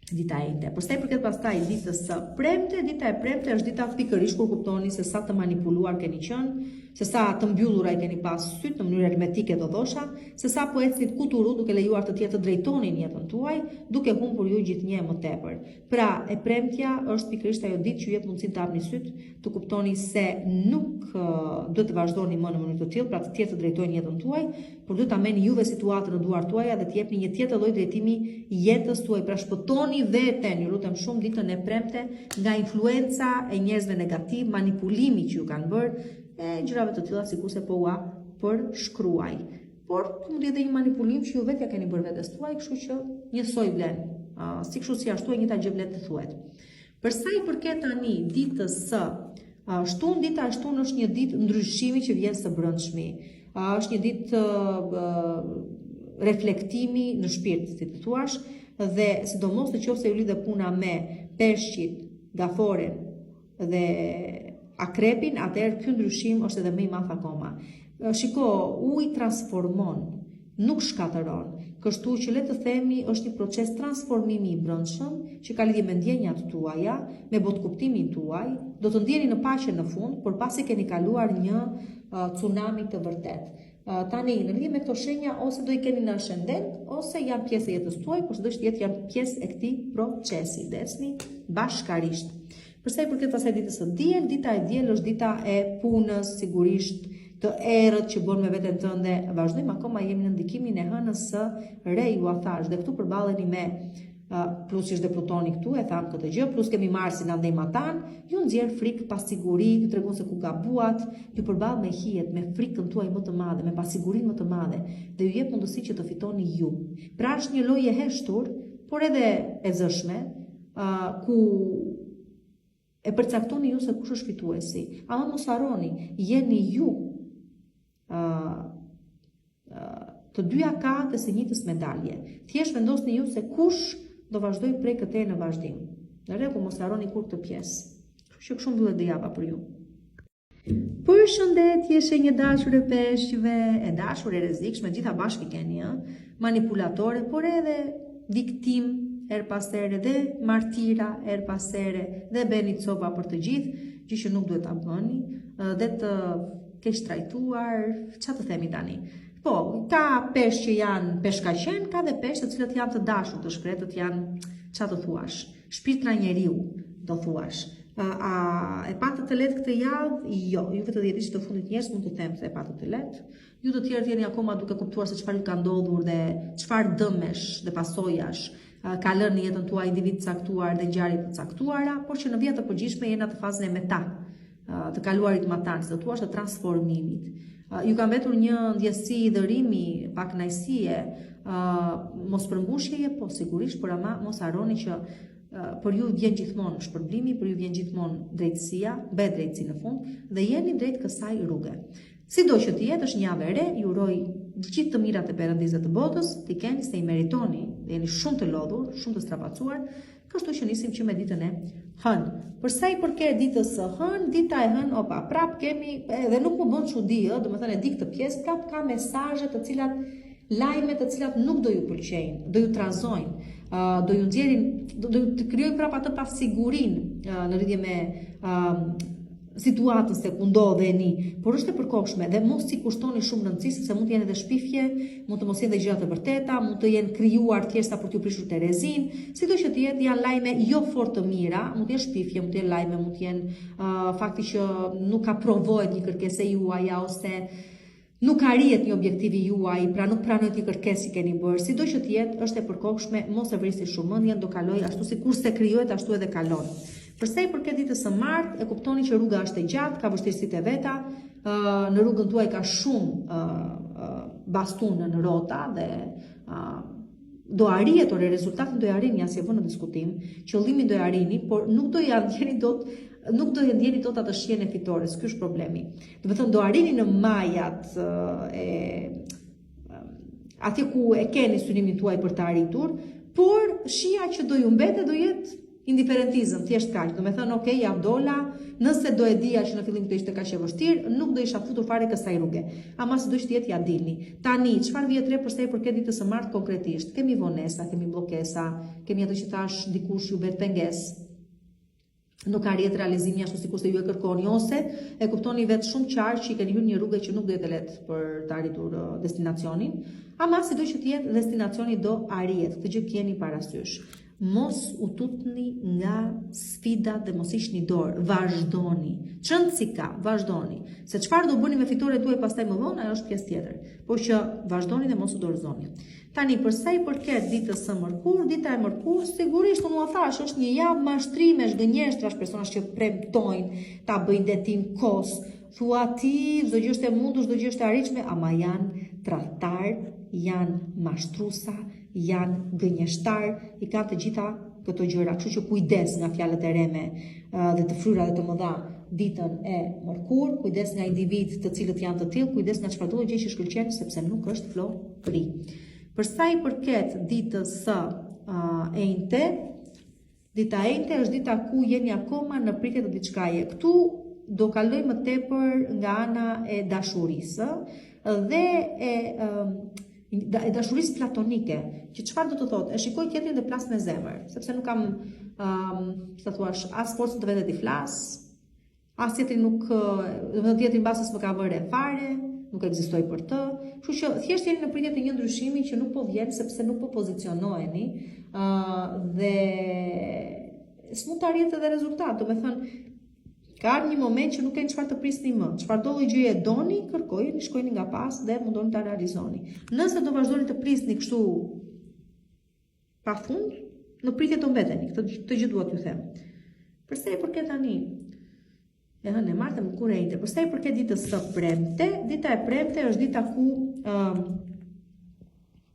Dita e enjte. Për sa i përket pastaj ditës së premte, dita e premte është dita pikërisht kur kuptoni se sa të manipuluar keni qenë, se sa të mbyllura i keni pas syt në mënyrë ermetike do thosha, se sa po ecnit kuturu duke lejuar të tjerë të drejtonin jetën tuaj, duke humbur ju gjithnjë më tepër. Pra, e premtja është pikërisht ajo ditë që ju jep mundësinë të hapni syt, të kuptoni se nuk duhet të vazhdoni më në mënyrë të tillë, pra të tjerë të drejtojnë jetën tuaj, por duhet ta merrni juve situatën në duart tuaja dhe të jepni një tjetër lloj drejtimi jetës tuaj. Pra shpëtoni veten, ju lutem shumë, ditën e premte nga influenca e njerëzve negativ, manipulimi që ju kanë bërë e gjërave të tilla sikurse po ua përshkruaj. Por mund të jetë një manipulim që ju vetë ja keni bërë vetes tuaj, kështu që njësoj vlen. Si kështu si ashtu e njëjta gjë vlen të thuhet. Për sa i përket tani ditës së shtunë, dita e shtunë është një ditë ndryshimi që vjen së brendshmi. Është një ditë reflektimi në shpirt, si të thuash, dhe sidomos nëse ju lidhe puna me peshqit, gaforen dhe akrepin, atëherë ky ndryshim është edhe më i madh akoma. Shiko, uji transformon, nuk shkatëron. Kështu që le të themi është një proces transformimi i brendshëm që ka lidhje me ndjenjat tuaja, me botkuptimin tuaj, do të ndjeni në paqe në fund, por pasi keni kaluar një tsunami të vërtet. Tani, në lidhje me këto shenja, ose do i keni në ascendent, ose janë pjesë e jetës tuaj, por çdo jetë janë pjesë e këtij procesi. Ecni bashkarisht. Përsa i përket pasaj ditës së diel, dita e diel është dita e punës, sigurisht të errët që bën me veten tënde. Vazhdojmë akoma, jemi në ndikimin e hënës së re, ju a thash, dhe këtu përballeni me plus që është dhe Plutoni këtu, e tham këtë gjë, plus kemi Marsin andej matan, ju nxjerr frikë, pasiguri, ju tregon se ku gabuat, ju përball me hijet, me frikën tuaj më të madhe, me pasigurinë më të madhe, dhe ju jep mundësi që të fitoni ju. Pra është një lojë e heshtur, por edhe e zëshme, ku e përcaktoni ju se kush është fituesi. Ama mos harroni, jeni ju të dyja katët e së njëjtës medalje. Thjesht vendosni ju se kush do vazhdoj prej këtej në vazhdim. Në rregull, mos harroni kur këtë pjesë. Kështu që kështu mbyllet java për ju. Përshëndetje, shenjë dashur e peshqve, e dashur e rrezikshme, gjitha bashkë keni, manipulatore, por edhe viktim her pas here dhe martira her pas here dhe bëni copa për të gjithë, gjë që nuk duhet ta bëni, dhe të keq trajtuar, çfarë të themi tani? Po, ka peshq që janë peshkaqen, ka dhe peshq të cilët janë të dashur, të shkretët janë, çfarë të thuash, shpirtra njeriu, do thuash. A e patët të lehtë këtë javë? Jo, juve të 10 ditë të fundit njerëz mund të them se e patët të lehtë. Ju të tjerë jeni akoma duke kuptuar se çfarë ju ka ndodhur dhe çfarë dëmesh dhe pasojash ka lënë në jetën tuaj individ të caktuar dhe ngjarje të caktuara, por që në vijat të përgjithshme jeni atë fazën e meta, të kaluarit matanës, do thua të transformimit. Ju ka mbetur një ndjesi dërimi, pak kënaqësie, mos përmbushjeje, po sigurisht, por ama mos harroni që për ju vjen gjithmonë shpërblimi, për ju vjen gjithmonë drejtësia, bëhet drejtësi në fund dhe jeni drejt kësaj rruge. Sido që të jetë, është një javë e re, ju uroj gjithë të mirat e perëndisë të botës, t'i keni se i meritoni, dhe jeni shumë të lodhur, shumë të strapacuar, kështu që nisim që me ditën e hënë. Për sa i përket ditës së hënë, dita e hënë, opa, prap kemi, dhe nuk më bën çudi, domethënë e di këtë pjesë, prap ka mesazhe të cilat lajme të cilat nuk do ju pëlqejnë, do ju trazojnë, do ju nxjerrin, do të krijojnë prapë atë pasigurinë në lidhje me situatën se ku ndodheni, por është e përkohshme dhe mos si kushtoni shumë rëndësi sepse mund të jenë edhe shpifje, mund të mos jenë edhe gjëra të vërteta, mund të jenë krijuar thjeshta për t'ju prishur terezin, sido që të jetë janë lajme jo fort të mira, mund të jenë shpifje, mund të jenë lajme, mund të jenë fakti që nuk aprovohet një kërkesë e juaj ose nuk arrihet një objektivi juaj, pra nuk pranohet një kërkesë që keni bërë, sido që të jetë, është e përkohshme, mos e vrisni shumë mendjen, do kaloj ashtu sikurse krijohet, ashtu edhe kalon. Përsa i përket ditës së martë, e kuptoni që rruga është e gjatë, ka vështirësitë e veta, në rrugën tuaj ka shumë bastun në rrota dhe do arrihet, ore rezultatin do i arrini, as e vënë në diskutim, qëllimin do i arrini, por nuk do ja ndjeni dot atë shihen e fitores, ky është problemi. Do të thënë do arrini në majat atje ku e keni synimin tuaj për të arritur, por shija që do ju mbetet do jetë indiferentizëm, thjesht kaq. Do të thënë, ok, ja dola, nëse do e dija që në fillim të ishte kaq e vështirë, nuk do isha futur fare kësaj rruge. Ama si do të jetë ja dilni. Tani, çfarë vjet re përsa i përket ditës së martë konkretisht? Kemi vonesa, kemi bllokesa, kemi atë që thash dikush ju bëhet pengesë. Nuk arrihet realizimi ashtu sikurse ju e kërkoni ose e kuptoni vetë shumë qartë që i keni hyrë një rrugë që nuk do jetë lehtë për të arritur destinacionin, ama sido që të jetë destinacioni do arrihet, këtë gjë keni parasysh. Mos u tutni nga sfida dhe mos ishni dorë, vazhdoni. Çënd si ka, vazhdoni. Se çfarë do bëni me fitoren tuaj pastaj më vonë, ajo është pjesë tjetër. Por që vazhdoni dhe mos u dorëzoni. Tani për sa i përket ditës së mërkurë, dita e mërkurë sigurisht unë u thash, është një javë mashtrimesh, gënjeshtrash, personash që premtojnë, ta bëjnë detim kos, thua ti, çdo gjë është e mundur, çdo gjë është e arritshme, ama janë tradhtar, janë mashtruesa, janë gënjeshtar, i kanë të gjitha këto gjëra, kështu që kujdes nga fjalët e reme dhe të fryra dhe të mëdha ditën e mërkurë, kujdes nga individ të cilët janë të tillë, kujdes nga çfarëdo gjë që shkëlqen sepse nuk është flokëri. Për sa i përket ditës së enjte, dita e enjte është dita ku jeni akoma në pritje të diçkaje. Këtu do kaloj më tepër nga ana e dashurisë dhe e dashurisë platonike, që çfarë do të thotë? E shikoj tjetrin dhe plas me zemër, sepse nuk kam, sa thuash, as forcën të vetë të flas, as tjetrin nuk, do të tjetrin mbasës më ka vëre fare, nuk ekzistoj për të. Kështu që thjesht jeni në pritje të një ndryshimi që nuk po vjen sepse nuk po pozicionoheni dhe s'mund të arrijete edhe rezultat. Do të thënë, ka një moment që nuk keni çfarë të prisni më. Çfarëdo lloj gjëje doni, kërkojeni, shkojeni nga pas dhe mundoni ta realizoni. Nëse do vazhdoni të prisni kështu pafund, në pritje të mbeteni. Këtë gjë dua t'ju them. Përsa i përket tani e hënë e martë më kur e njëte. Përsa i përket ditës së premte, dita e premte është dita ku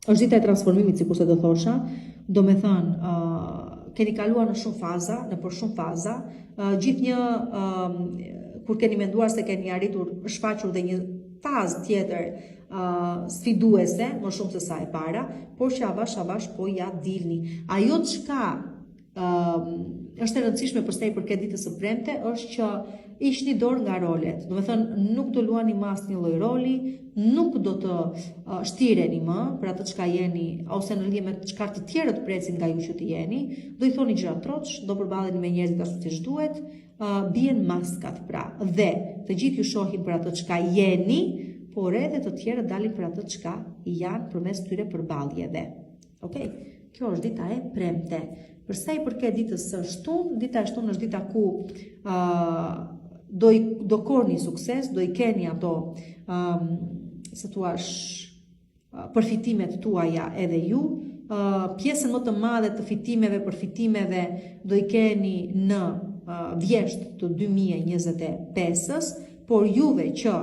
është dita e transformimit, sikurse do thosha, do me thënë keni kaluar në shumë faza, gjithnjë kur keni menduar se keni arritur shfaqur dhe një fazë tjetër sfiduese, më shumë se sa e para, por që avash po ja dilni. Ajo çka është e rëndësishme përsa i përket ditës së premte është që ishni dorë nga rolet. Do të thënë, nuk do luani më asnjë lloj roli, nuk do të shtireni më për atë çka jeni ose në lidhje me çka të tjerët presin nga ju që të jeni, do i thoni gjëra troç, do përballeni me njerëzit ashtu siç duhet, bien maskat pra. Dhe të gjithë ju shohin për atë çka jeni, por edhe të tjerët dalin për atë çka janë përmes këtyre përballjeve. Okej? Kjo është dita e premte. Përsa i përket ditës së shtunë, dita e shtunë është dita ku do korni sukses, do i keni ato, se thuash, përfitimet tuaja edhe ju. Pjesën më të madhe të përfitimeve do i keni në vjesht të 2025-ës, por juve që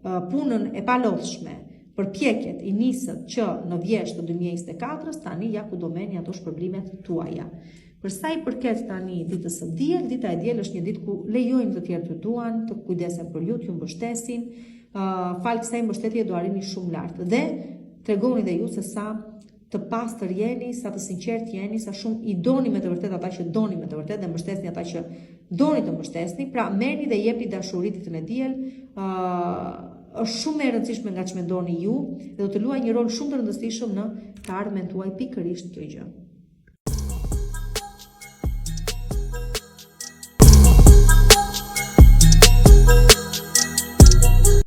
punën e palodhshme, përpjekjet i nisët që në vjesht të 2024-ës, tani ja ku do meni ato shpërblimet tuaja. Përsa i përket tani ditës së diel, dita e diel është një ditë ku lejojnë të tjerë të duan, të kujdesen për ju, t'ju mbështesin, falë kësaj mbështetje do arrini shumë lartë. Dhe tregoni dhe ju se sa të pastër jeni, sa të sinqert jeni, sa shumë i doni me të vërtet ata që doni me të vërtet dhe mbështesni ata që doni të mbështesni. Pra merrni dhe jepni dashuri ditën e diel. Është shumë e rëndësishme nga ç'mendoni ju dhe do të luajë një rol shumë të rëndësishëm në të ardhmen tuaj pikërisht kjo gjë.